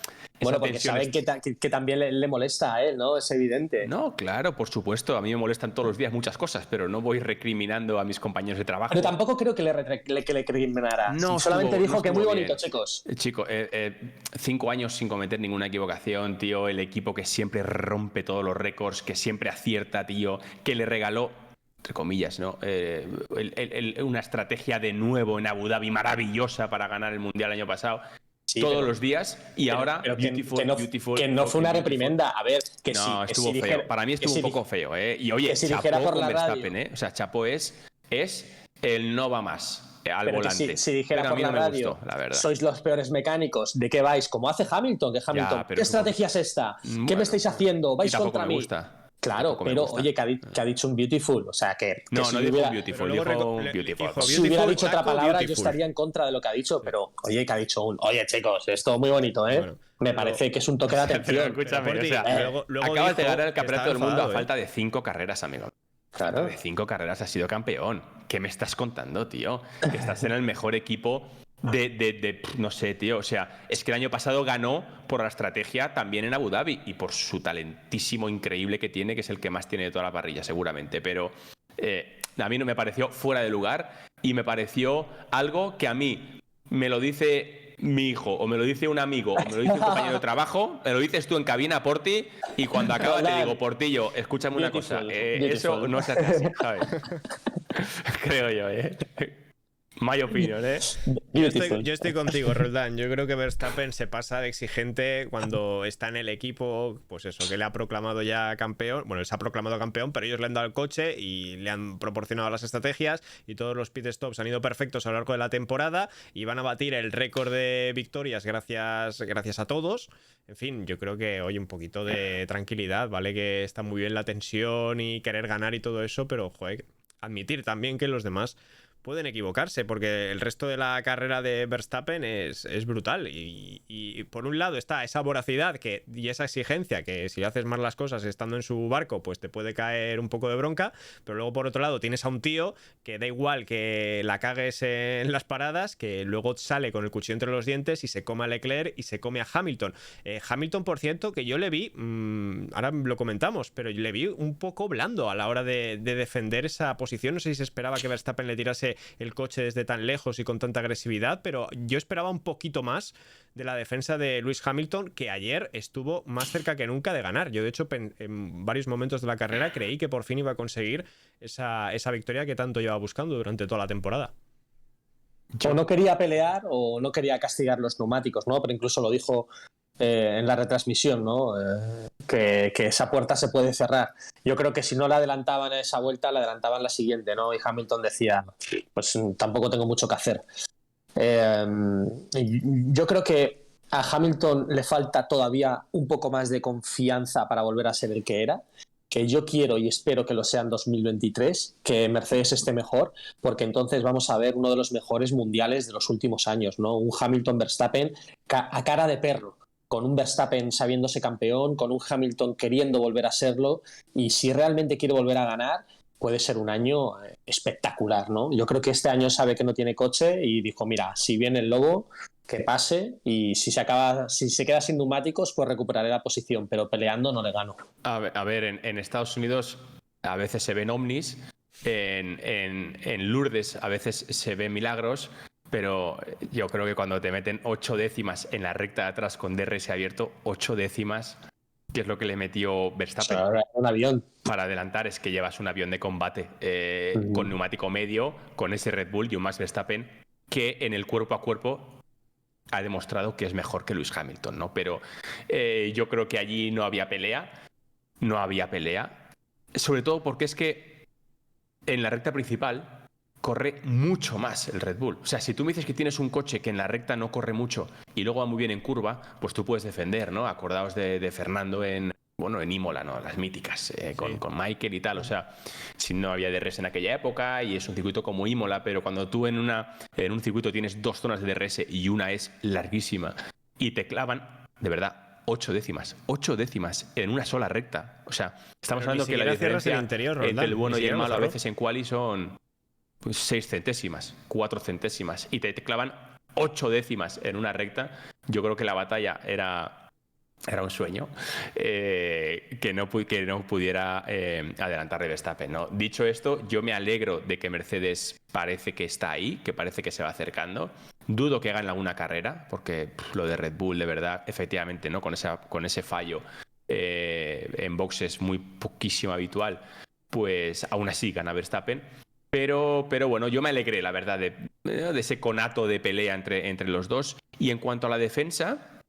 bueno, porque saben que también le molesta a él, ¿no? Es evidente. No, claro, por supuesto. A mí me molestan todos los días muchas cosas, pero no voy recriminando a mis compañeros de trabajo. Pero tampoco creo que le recriminara. No, solamente dijo que muy bonito, bien. chicos. Chico, 5 años sin cometer ninguna equivocación, tío. El equipo que siempre rompe todos los récords, que siempre acierta, tío. Que le regaló, entre comillas, ¿no? Una estrategia de nuevo en Abu Dhabi maravillosa para ganar el Mundial el año pasado. Sí, todos los días y ahora beautiful, que no fue una reprimenda. A ver, que no, sí. Estuvo feo. Dijera, para mí estuvo un poco feo, ¿eh? Y oye, chapó con Verstappen, ¿eh? O sea, chapó es el no va más al pero volante. Si dijera pero por la radio, gustó, la verdad. Sois los peores mecánicos, ¿de qué vais? Como hace Hamilton, que Hamilton, ¿qué estrategia es esta? Bueno, ¿Qué me estáis haciendo? ¿Vais contra mí? Gusta. Claro, pero oye, que ha dicho un beautiful, o sea que no si dijo hubiera, un beautiful, dijo un beautiful. Si hubiera dicho otra palabra, yo estaría en contra de lo que ha dicho, pero oye, que ha dicho oye, chicos, esto muy bonito, ¿eh? Bueno, me parece que es un toque de atención. Escúchame, o sea, luego acabas de ganar el campeonato del mundo a falta de 5 carreras, amigo. Claro. De 5 carreras has sido campeón. ¿Qué me estás contando, tío? Que estás en el mejor equipo no sé, tío. O sea, es que el año pasado ganó por la estrategia también en Abu Dhabi y por su talentísimo increíble que tiene, que es el que más tiene de toda la parrilla, seguramente. Pero a mí no me pareció fuera de lugar y me pareció algo que a mí me lo dice mi hijo, o me lo dice un amigo, o me lo dice un compañero de trabajo, me lo dices tú en cabina, Porti, y cuando acaba te digo, Portillo, escúchame una cosa, eso no se hace así, ¿sabes? Creo yo, ¿eh? My opinion, ¿eh? Yo estoy contigo, Roldán. Yo creo que Verstappen se pasa de exigente cuando está en el equipo, pues eso, que le ha proclamado ya campeón. Bueno, él se ha proclamado campeón, pero ellos le han dado el coche y le han proporcionado las estrategias y todos los pit stops han ido perfectos a lo largo de la temporada y van a batir el récord de victorias gracias a todos. En fin, yo creo que, oye, un poquito de tranquilidad, ¿vale? Que está muy bien la tensión y querer ganar y todo eso, pero, joder, admitir también que los demás pueden equivocarse, porque el resto de la carrera de Verstappen es brutal y por un lado está esa voracidad y esa exigencia que si haces mal las cosas estando en su barco pues te puede caer un poco de bronca, pero luego por otro lado tienes a un tío que da igual que la cagues en las paradas, que luego sale con el cuchillo entre los dientes y se come a Leclerc y se come a Hamilton. Hamilton, por cierto, que yo le vi, ahora lo comentamos, pero le vi un poco blando a la hora de defender esa posición. No sé si se esperaba que Verstappen le tirase el coche desde tan lejos y con tanta agresividad, pero yo esperaba un poquito más de la defensa de Lewis Hamilton, que ayer estuvo más cerca que nunca de ganar. Yo de hecho en varios momentos de la carrera creí que por fin iba a conseguir esa victoria que tanto llevaba buscando durante toda la temporada. O no quería pelear o no quería castigar los neumáticos, ¿no? Pero incluso lo dijo en la retransmisión, ¿no? Que esa puerta se puede cerrar. Yo creo que si no la adelantaban a esa vuelta, la adelantaban la siguiente, ¿no? Y Hamilton decía, pues tampoco tengo mucho que hacer. Yo creo que a Hamilton le falta todavía un poco más de confianza para volver a ser el que era, que yo quiero y espero que lo sea en 2023, que Mercedes esté mejor, porque entonces vamos a ver uno de los mejores mundiales de los últimos años, ¿no? Un Hamilton-Verstappen a cara de perro, con un Verstappen sabiéndose campeón, con un Hamilton queriendo volver a serlo, y si realmente quiere volver a ganar, puede ser un año espectacular, ¿no? Yo creo que este año sabe que no tiene coche y dijo, mira, si viene el lobo, que pase, y si se queda sin neumáticos, pues recuperaré la posición, pero peleando no le gano. A ver, en Estados Unidos a veces se ven ovnis, en Lourdes a veces se ven milagros, pero yo creo que cuando te meten 8 décimas en la recta de atrás con DRS abierto, 8 décimas, que es lo que le metió Verstappen. O sea, un avión. para adelantar es que llevas un avión de combate con neumático medio, con ese Red Bull y un Max Verstappen que en el cuerpo a cuerpo ha demostrado que es mejor que Lewis Hamilton, ¿no? Pero yo creo que allí no había pelea, sobre todo porque es que en la recta principal corre mucho más el Red Bull. O sea, si tú me dices que tienes un coche que en la recta no corre mucho y luego va muy bien en curva, pues tú puedes defender, ¿no? Acordaos de Fernando en Imola, ¿no? Las míticas, con Michael y tal. O sea, si no había DRS en aquella época y es un circuito como Imola, pero cuando tú en un circuito tienes 2 zonas de DRS y una es larguísima y te clavan, de verdad, 8 décimas en una sola recta. O sea, estamos hablando que la diferencia entre el bueno y el malo a veces en quali son pues 6 centésimas, 4 centésimas, y te clavan 8 décimas en una recta. Yo creo que la batalla era un sueño que no pudiera adelantar de Verstappen, ¿no? Dicho esto, yo me alegro de que Mercedes parece que está ahí, que parece que se va acercando. Dudo que gane alguna carrera, porque lo de Red Bull, de verdad, efectivamente, ¿no? Con ese fallo en boxes muy poquísimo habitual, pues aún así gana Verstappen. Pero bueno, yo me alegré, la verdad, de ese conato de pelea entre los dos. Y en cuanto a la defensa,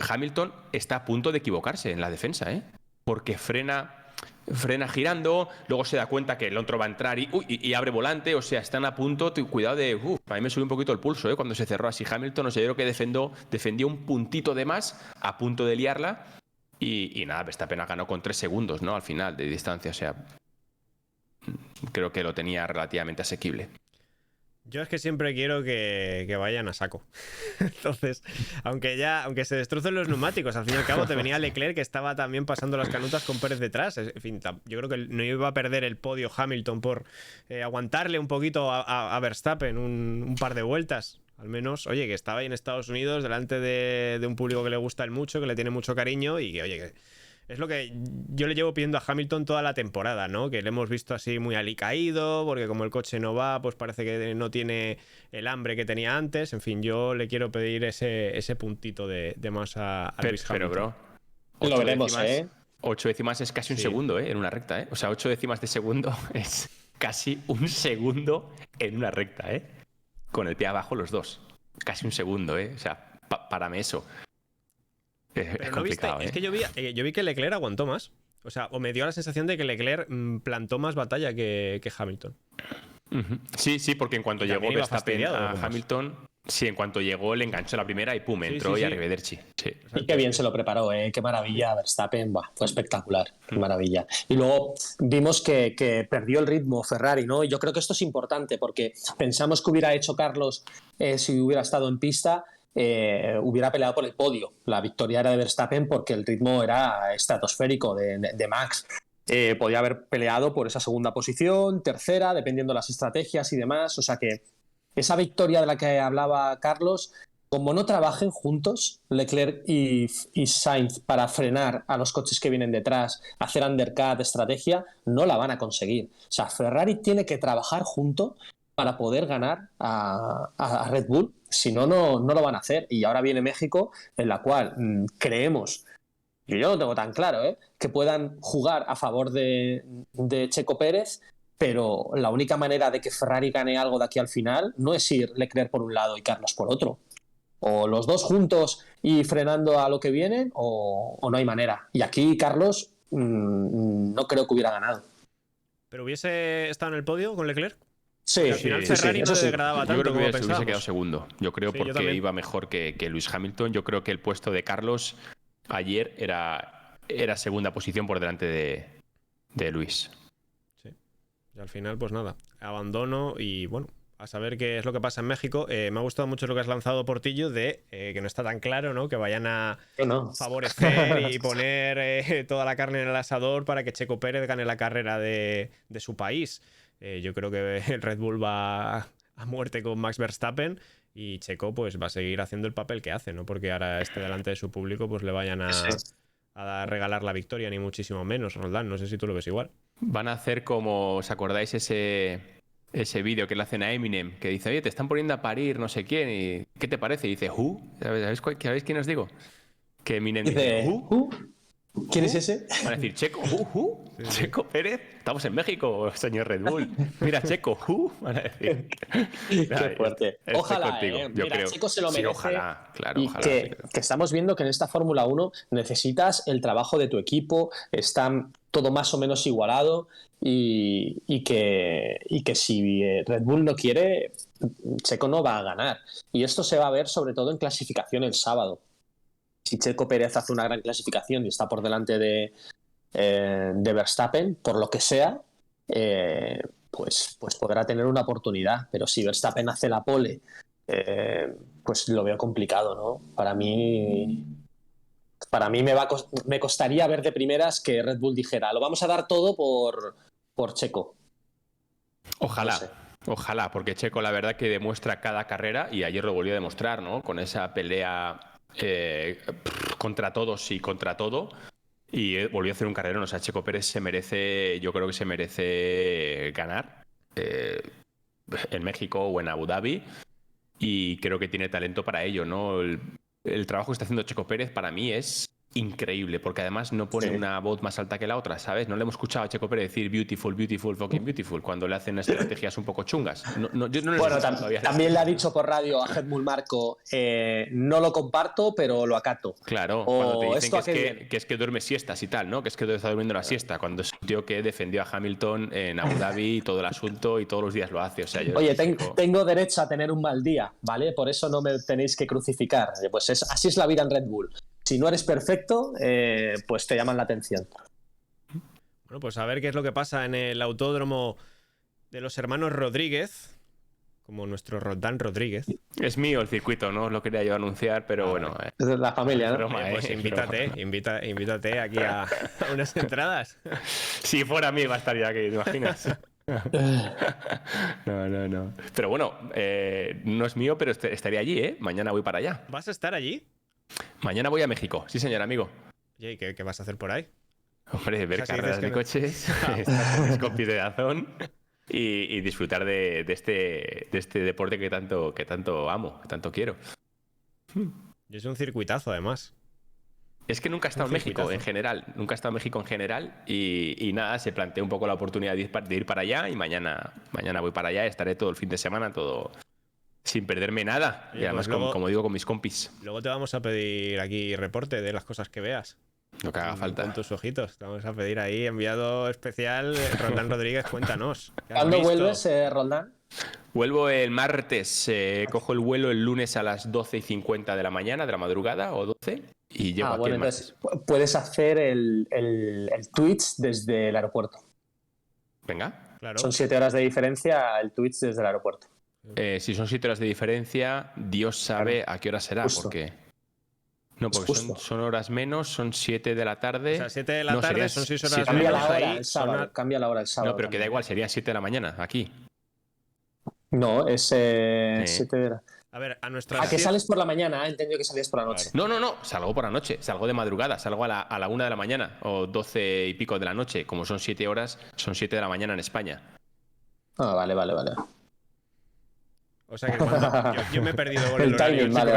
Hamilton está a punto de equivocarse en la defensa, porque frena girando, luego se da cuenta que el otro va a entrar y abre volante. O sea, están a punto, cuidado a mí me subió un poquito el pulso cuando se cerró así Hamilton. O sea, yo creo que defendió un puntito de más a punto de liarla y nada, Verstappen ganó con 3 segundos, ¿no? Al final de distancia, o sea, creo que lo tenía relativamente asequible. Yo es que siempre quiero que vayan a saco. Entonces, aunque se destrucen los neumáticos, al fin y al cabo te venía Leclerc, que estaba también pasando las canutas con Pérez detrás. En fin, yo creo que no iba a perder el podio Hamilton por aguantarle un poquito a Verstappen un par de vueltas. Al menos, oye, que estaba ahí en Estados Unidos delante de un público que le gusta el mucho, que le tiene mucho cariño y que, oye, que es lo que yo le llevo pidiendo a Hamilton toda la temporada, ¿no? Que le hemos visto así muy alicaído, porque como el coche no va, pues parece que no tiene el hambre que tenía antes. En fin, yo le quiero pedir ese puntito de más a Lewis Hamilton. Pero, bro, lo veremos, 8 décimas es casi un segundo, en una recta, O sea, 8 décimas de segundo es casi un segundo en una recta, Con el pie abajo los dos. Casi un segundo, O sea, párame eso. Pero no viste, es que yo vi que Leclerc aguantó más. O sea, o me dio la sensación de que Leclerc plantó más batalla que Hamilton. Sí, porque en cuanto llegó Verstappen a Hamilton, en cuanto llegó le enganchó la primera y pum, entró y arrivederci. Sí. Y qué bien se lo preparó, qué maravilla Verstappen, fue espectacular, qué maravilla. Y luego vimos que perdió el ritmo Ferrari, ¿no? Y yo creo que esto es importante porque pensamos que hubiera hecho Carlos si hubiera estado en pista. Hubiera peleado por el podio. La victoria era de Verstappen porque el ritmo era estratosférico de Max. Podía haber peleado por esa segunda posición, tercera, dependiendo de las estrategias y demás. O sea que esa victoria de la que hablaba Carlos, como no trabajen juntos, Leclerc y Sainz, para frenar a los coches que vienen detrás, hacer undercut, estrategia, no la van a conseguir. O sea, Ferrari tiene que trabajar junto para poder ganar a Red Bull. Si no, no lo van a hacer. Y ahora viene México, en la cual creemos, y yo no tengo tan claro, que puedan jugar a favor de Checo Pérez, pero la única manera de que Ferrari gane algo de aquí al final no es ir Leclerc por un lado y Carlos por otro. O los dos juntos y frenando a lo que vienen, o no hay manera. Y aquí Carlos no creo que hubiera ganado. ¿Pero hubiese estado en el podio con Leclerc? Sí, al final Ferrari no se degradaba tanto. Yo creo que como hubiese quedado segundo. Yo creo porque iba mejor que Lewis Hamilton. Yo creo que el puesto de Carlos ayer era segunda posición por delante de Lewis. Sí. Y al final, pues nada, abandono y bueno, a saber qué es lo que pasa en México. Me ha gustado mucho lo que has lanzado, Portillo, de que no está tan claro, ¿no? Que vayan a favorecer y poner toda la carne en el asador para que Checo Pérez gane la carrera de su país. Yo creo que el Red Bull va a muerte con Max Verstappen y Checo pues va a seguir haciendo el papel que hace, no porque ahora esté delante de su público pues le vayan a regalar la victoria, ni muchísimo menos. Roldán, no sé si tú lo ves igual. Van a hacer como, ¿os acordáis ese vídeo que le hacen a Eminem? Que dice, oye, te están poniendo a parir no sé quién, y ¿qué te parece? Y dice, ¿who? ¿Sabéis quién os digo? Que Eminem dice, ¿who? ¿Quién es ese? Van a decir, Checo, Checo Pérez, estamos en México, señor Red Bull. Mira, Checo, van a decir. Qué fuerte. Estoy Ojalá, contigo, yo mira, creo. Checo se lo Sí, merece. ojalá, claro, Y ojalá. que estamos viendo que en esta Fórmula 1 necesitas el trabajo de tu equipo, está todo más o menos igualado y que si Red Bull no quiere, Checo no va a ganar. Y esto se va a ver sobre todo en clasificación el sábado. Si Checo Pérez hace una gran clasificación y está por delante de Verstappen, por lo que sea, pues podrá tener una oportunidad. Pero si Verstappen hace la pole, pues lo veo complicado, ¿no? Para mí me costaría ver de primeras que Red Bull dijera, lo vamos a dar todo por Checo. Ojalá. No sé. Ojalá, porque Checo la verdad que demuestra cada carrera y ayer lo volvió a demostrar, ¿no? Con esa pelea contra todos y contra todo. Y volvió a hacer un carrerón. O sea, Checo Pérez yo creo que se merece ganar en México o en Abu Dhabi. Y creo que tiene talento para ello, ¿no? El trabajo que está haciendo Checo Pérez para mí es increíble, porque además no pone una voz más alta que la otra, ¿sabes? No le hemos escuchado a Checo Pérez decir beautiful, beautiful, fucking beautiful cuando le hacen estrategias un poco chungas. Yo no le he Bueno, escuchado todavía. también le ha dicho por radio a Helmut Marko, no lo comparto, pero lo acato. Claro, cuando te dicen que es que duerme siestas y tal, ¿no? Que es que está durmiendo la siesta, cuando es un tío que defendió a Hamilton en Abu Dhabi y todo el asunto y todos los días lo hace. O sea, Oye, tengo derecho a tener un mal día, ¿vale? Por eso no me tenéis que crucificar. Pues así es la vida en Red Bull. Si no eres perfecto, pues te llaman la atención. Bueno, pues a ver qué es lo que pasa en el autódromo de los hermanos Rodríguez, como nuestro Roldán Rodríguez. Es mío el circuito, no os lo quería yo anunciar, pero bueno. Es de la familia, ¿no? Broma, Pues invítate aquí a unas entradas. Si fuera a mí va a estar ya aquí, ¿te imaginas? No. Pero bueno, no es mío, pero estaría allí, ¿eh? Mañana voy para allá. ¿Vas a estar allí? Mañana voy a México, sí señor amigo. Oye, ¿y qué vas a hacer por ahí? Hombre, ver O sea, si carreras de dices coches, estar con mis compis de Dazón y disfrutar de este deporte que tanto amo, que tanto quiero. Y es un circuitazo, además. Es que nunca he estado en México en general, y nada, se planteó un poco la oportunidad de ir para allá y mañana voy para allá, estaré todo el fin de semana, todo sin perderme nada. Oye, Y además, pues luego, como digo, con mis compis. Luego te vamos a pedir aquí reporte de las cosas que veas. Lo que haga falta. Con tus ojitos. Te vamos a pedir ahí enviado especial. Roldán Rodríguez, cuéntanos. ¿Cuándo vuelves, Roldán? Vuelvo el martes. Cojo el vuelo el lunes a las 12:50 de la mañana, de la madrugada, o 12, y llego aquí el martes. Entonces puedes hacer el Twitch desde el aeropuerto. Venga. Claro. Son 7 horas de diferencia el Twitch desde el aeropuerto. Si son 7 horas de diferencia, Dios sabe a qué hora será, porque... No, porque son horas menos, son 7 de la tarde. O sea, 7 de la tarde son 6 horas cambia menos. La hora el sábado, cambia la hora el sábado. No, pero que da igual, sería 7 de la mañana, aquí. No, es 7 de la... A ver, a nuestra... que sales por la mañana, entendido que salías por la noche. No, salgo por la noche, salgo de madrugada, salgo a la 1 de la mañana, o 12 y pico de la noche. Como son 7 horas, son 7 de la mañana en España. Ah, vale. O sea que yo me he perdido con el horario. Timing, vale.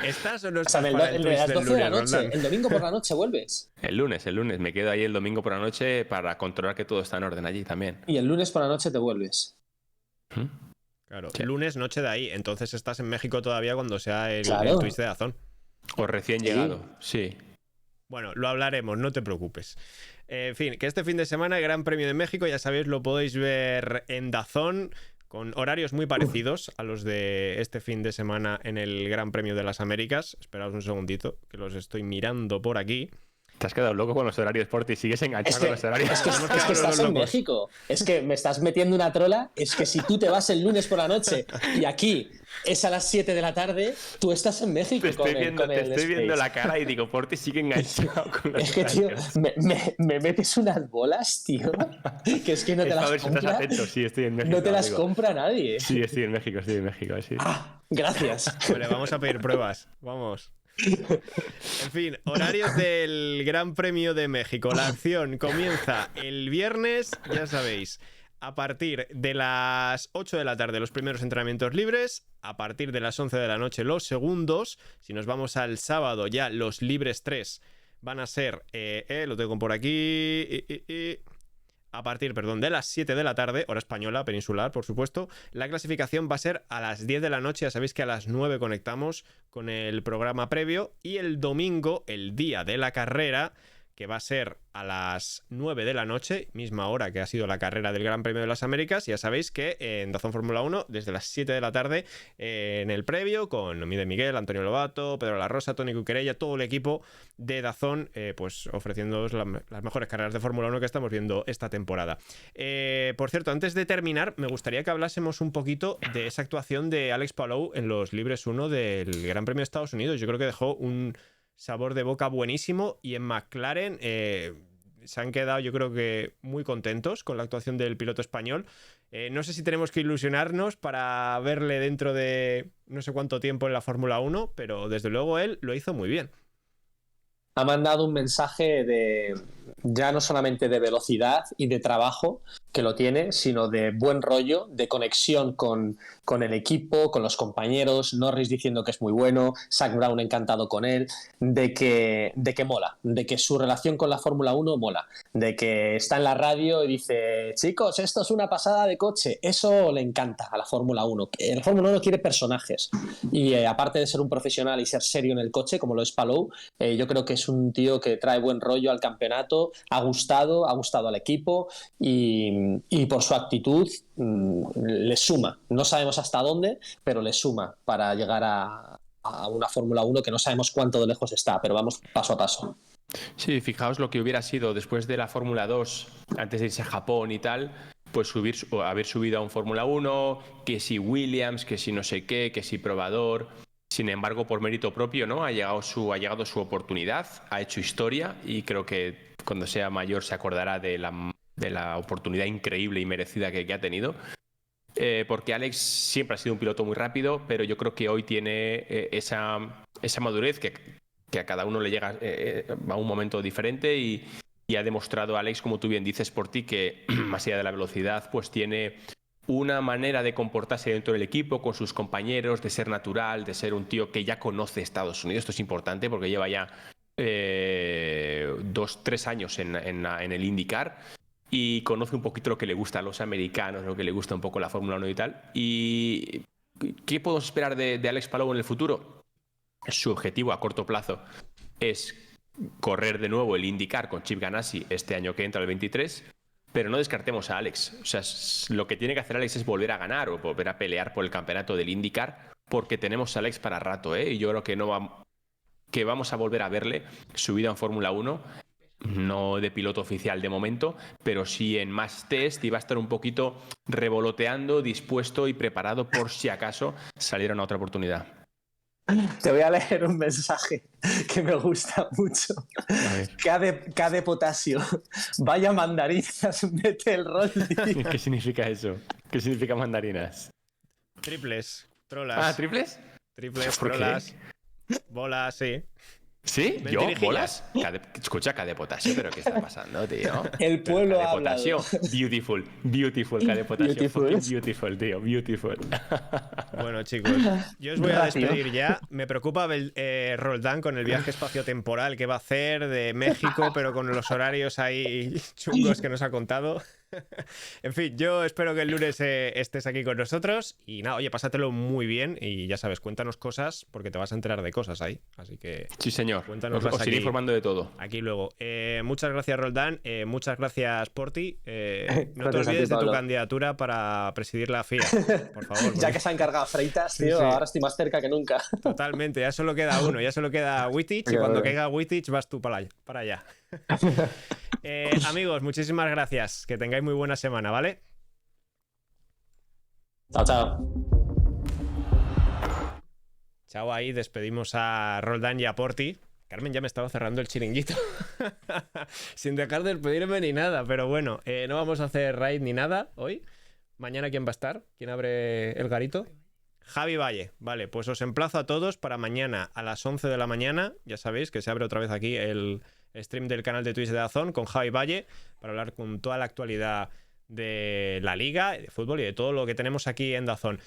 ¿Estás o no O sea, estás para el Twitch las del 12 de la lunes, noche, Roldán? el domingo por la noche vuelves. El lunes, me quedo ahí el domingo por la noche para controlar que todo está en orden allí también. Y el lunes por la noche te vuelves. Claro, Sí. lunes, noche de ahí. Entonces estás en México todavía cuando sea el Twitch de Dazón. O recién llegado, sí. Bueno, lo hablaremos, no te preocupes. En fin, que este fin de semana, Gran Premio de México, ya sabéis, lo podéis ver en Dazón, con horarios muy parecidos a los de este fin de semana en el Gran Premio de las Américas. Esperaos un segundito, que los estoy mirando por aquí. Te has quedado loco con los horarios Sport y sigues enganchado con los horarios. Es que estás en México. Es que me estás metiendo una trola. Es que si tú te vas el lunes por la noche y aquí es a las 7 de la tarde, tú estás en México. Te estoy viendo la cara y digo, Porti sigue enganchado con los Es que, tío, horarios. me metes unas bolas, tío, que es que no te las compra. Estás atento, sí, estoy en México. No te las amigo. compra nadie. Sí, estoy en México, sí. Gracias. Vale, vamos a pedir pruebas. Vamos. En fin, horarios del Gran Premio de México. La acción comienza el viernes, ya sabéis, a partir de las 8 de la tarde los primeros entrenamientos libres, a partir de las 11 de la noche los segundos. Si nos vamos al sábado ya los libres 3 van a ser, lo tengo por aquí, a partir, de las 7 de la tarde, hora española, peninsular, por supuesto. La clasificación va a ser a las 10 de la noche, ya sabéis que a las 9 conectamos con el programa previo, y el domingo, el día de la carrera, que va a ser a las 9 de la noche, misma hora que ha sido la carrera del Gran Premio de las Américas. Ya sabéis que en DAZN Fórmula 1, desde las 7 de la tarde, en el previo, con Mide Miguel, Antonio Lobato, Pedro La Rosa, Toni Cuquerella, todo el equipo de DAZN, pues ofreciéndoos las mejores carreras de Fórmula 1 que estamos viendo esta temporada. Por cierto, antes de terminar, me gustaría que hablásemos un poquito de esa actuación de Alex Palou en los Libres 1 del Gran Premio de Estados Unidos. Yo creo que dejó un sabor de boca buenísimo, y en McLaren se han quedado, yo creo que muy contentos con la actuación del piloto español. No sé si tenemos que ilusionarnos para verle dentro de no sé cuánto tiempo en la Fórmula 1, pero desde luego él lo hizo muy bien. Ha mandado un mensaje de ya no solamente de velocidad y de trabajo, que lo tiene, sino de buen rollo, de conexión con el equipo, con los compañeros, Norris diciendo que es muy bueno, Zak Brown encantado con él, de que mola, de que su relación con la Fórmula 1 mola, de que está en la radio y dice, chicos, esto es una pasada de coche. Eso le encanta a la Fórmula 1. La Fórmula 1 quiere personajes, y aparte de ser un profesional y ser serio en el coche, como lo es Palou, yo creo que es un tío que trae buen rollo al campeonato, ha gustado al equipo, y por su actitud le suma. No sabemos hasta dónde, pero le suma para llegar a una Fórmula 1 que no sabemos cuánto de lejos está, pero vamos paso a paso. Sí, fijaos lo que hubiera sido después de la Fórmula 2, antes de irse a Japón y tal, pues haber subido a un Fórmula 1, que si Williams, que si no sé qué, que si probador. Sin embargo, por mérito propio, ¿no? Ha llegado su oportunidad, ha hecho historia, y creo que cuando sea mayor se acordará de la oportunidad increíble y merecida que ha tenido. Porque Alex siempre ha sido un piloto muy rápido, pero yo creo que hoy tiene esa madurez que a cada uno le llega a un momento diferente, y ha demostrado Alex, como tú bien dices, por ti, que más allá de la velocidad, pues tiene una manera de comportarse dentro del equipo, con sus compañeros, de ser natural, de ser un tío que ya conoce Estados Unidos. Esto es importante porque lleva ya 2-3 años en el IndyCar, y conoce un poquito lo que le gusta a los americanos, lo que le gusta un poco la Fórmula 1 y tal. ¿Y qué podemos esperar de Alex Palou en el futuro? Su objetivo a corto plazo es correr de nuevo el IndyCar con Chip Ganassi este año que entra, el 23, pero no descartemos a Alex. O sea, lo que tiene que hacer Alex es volver a ganar o volver a pelear por el campeonato del IndyCar, porque tenemos a Alex para rato, ¿eh? Y yo creo que vamos a volver a verle subido en Fórmula 1, no de piloto oficial de momento, pero sí en más test, y va a estar un poquito revoloteando, dispuesto y preparado por si acaso saliera una otra oportunidad. Te voy a leer un mensaje que me gusta mucho. K de potasio. Vaya mandarinas, mete el rol. ¿Qué significa eso? ¿Qué significa mandarinas? Triples, trolas. Ah, ¿triples? Triples, ¿Por trolas. qué? Bolas, sí. ¿Sí? ¿Yo? ¿Bolas? Escucha, K de potasio, ¿pero qué está pasando, tío? El pueblo ha hablado. Beautiful, K de potasio. Beautiful, tío, beautiful. Bueno, chicos, yo os voy a despedir ya. Me preocupa Roldán con el viaje espaciotemporal que va a hacer de México, pero con los horarios ahí chungos que nos ha contado. En fin, yo espero que el lunes estés aquí con nosotros. Y nada, oye, pásatelo muy bien. Y ya sabes, cuéntanos cosas, porque te vas a enterar de cosas ahí. Así que sí, señor. Cuéntanos os iré informando de todo. Aquí luego. Muchas gracias, Roldán. Muchas gracias, Porti. No te olvides de tu candidatura para presidir la FIA, por favor. Ya que se ha encargado Freitas, tío, sí. Ahora estoy más cerca que nunca. Totalmente, ya solo queda uno. Ya solo queda Wittich, y cuando caiga Wittich vas tú para allá. Amigos, muchísimas gracias. Que tengáis muy buena semana, ¿vale? Chao, chao. Chao, ahí despedimos a Roldán y a Porti. Carmen ya me estaba cerrando el chiringuito sin dejar de despedirme ni nada, pero bueno, no vamos a hacer raid ni nada hoy. Mañana, ¿quién va a estar? ¿Quién abre el garito? Javi Valle. Vale, pues os emplazo a todos para mañana a las 11 de la mañana. Ya sabéis que se abre otra vez aquí el stream del canal de Twitch de DAZN con Javi Valle para hablar con toda la actualidad de la liga, de fútbol y de todo lo que tenemos aquí en DAZN.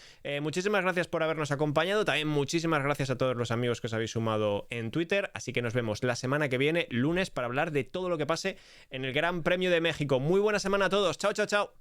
Muchísimas gracias por habernos acompañado. También muchísimas gracias a todos los amigos que os habéis sumado en Twitter. Así que nos vemos la semana que viene, lunes, para hablar de todo lo que pase en el Gran Premio de México. Muy buena semana a todos. Chao, chao, chao.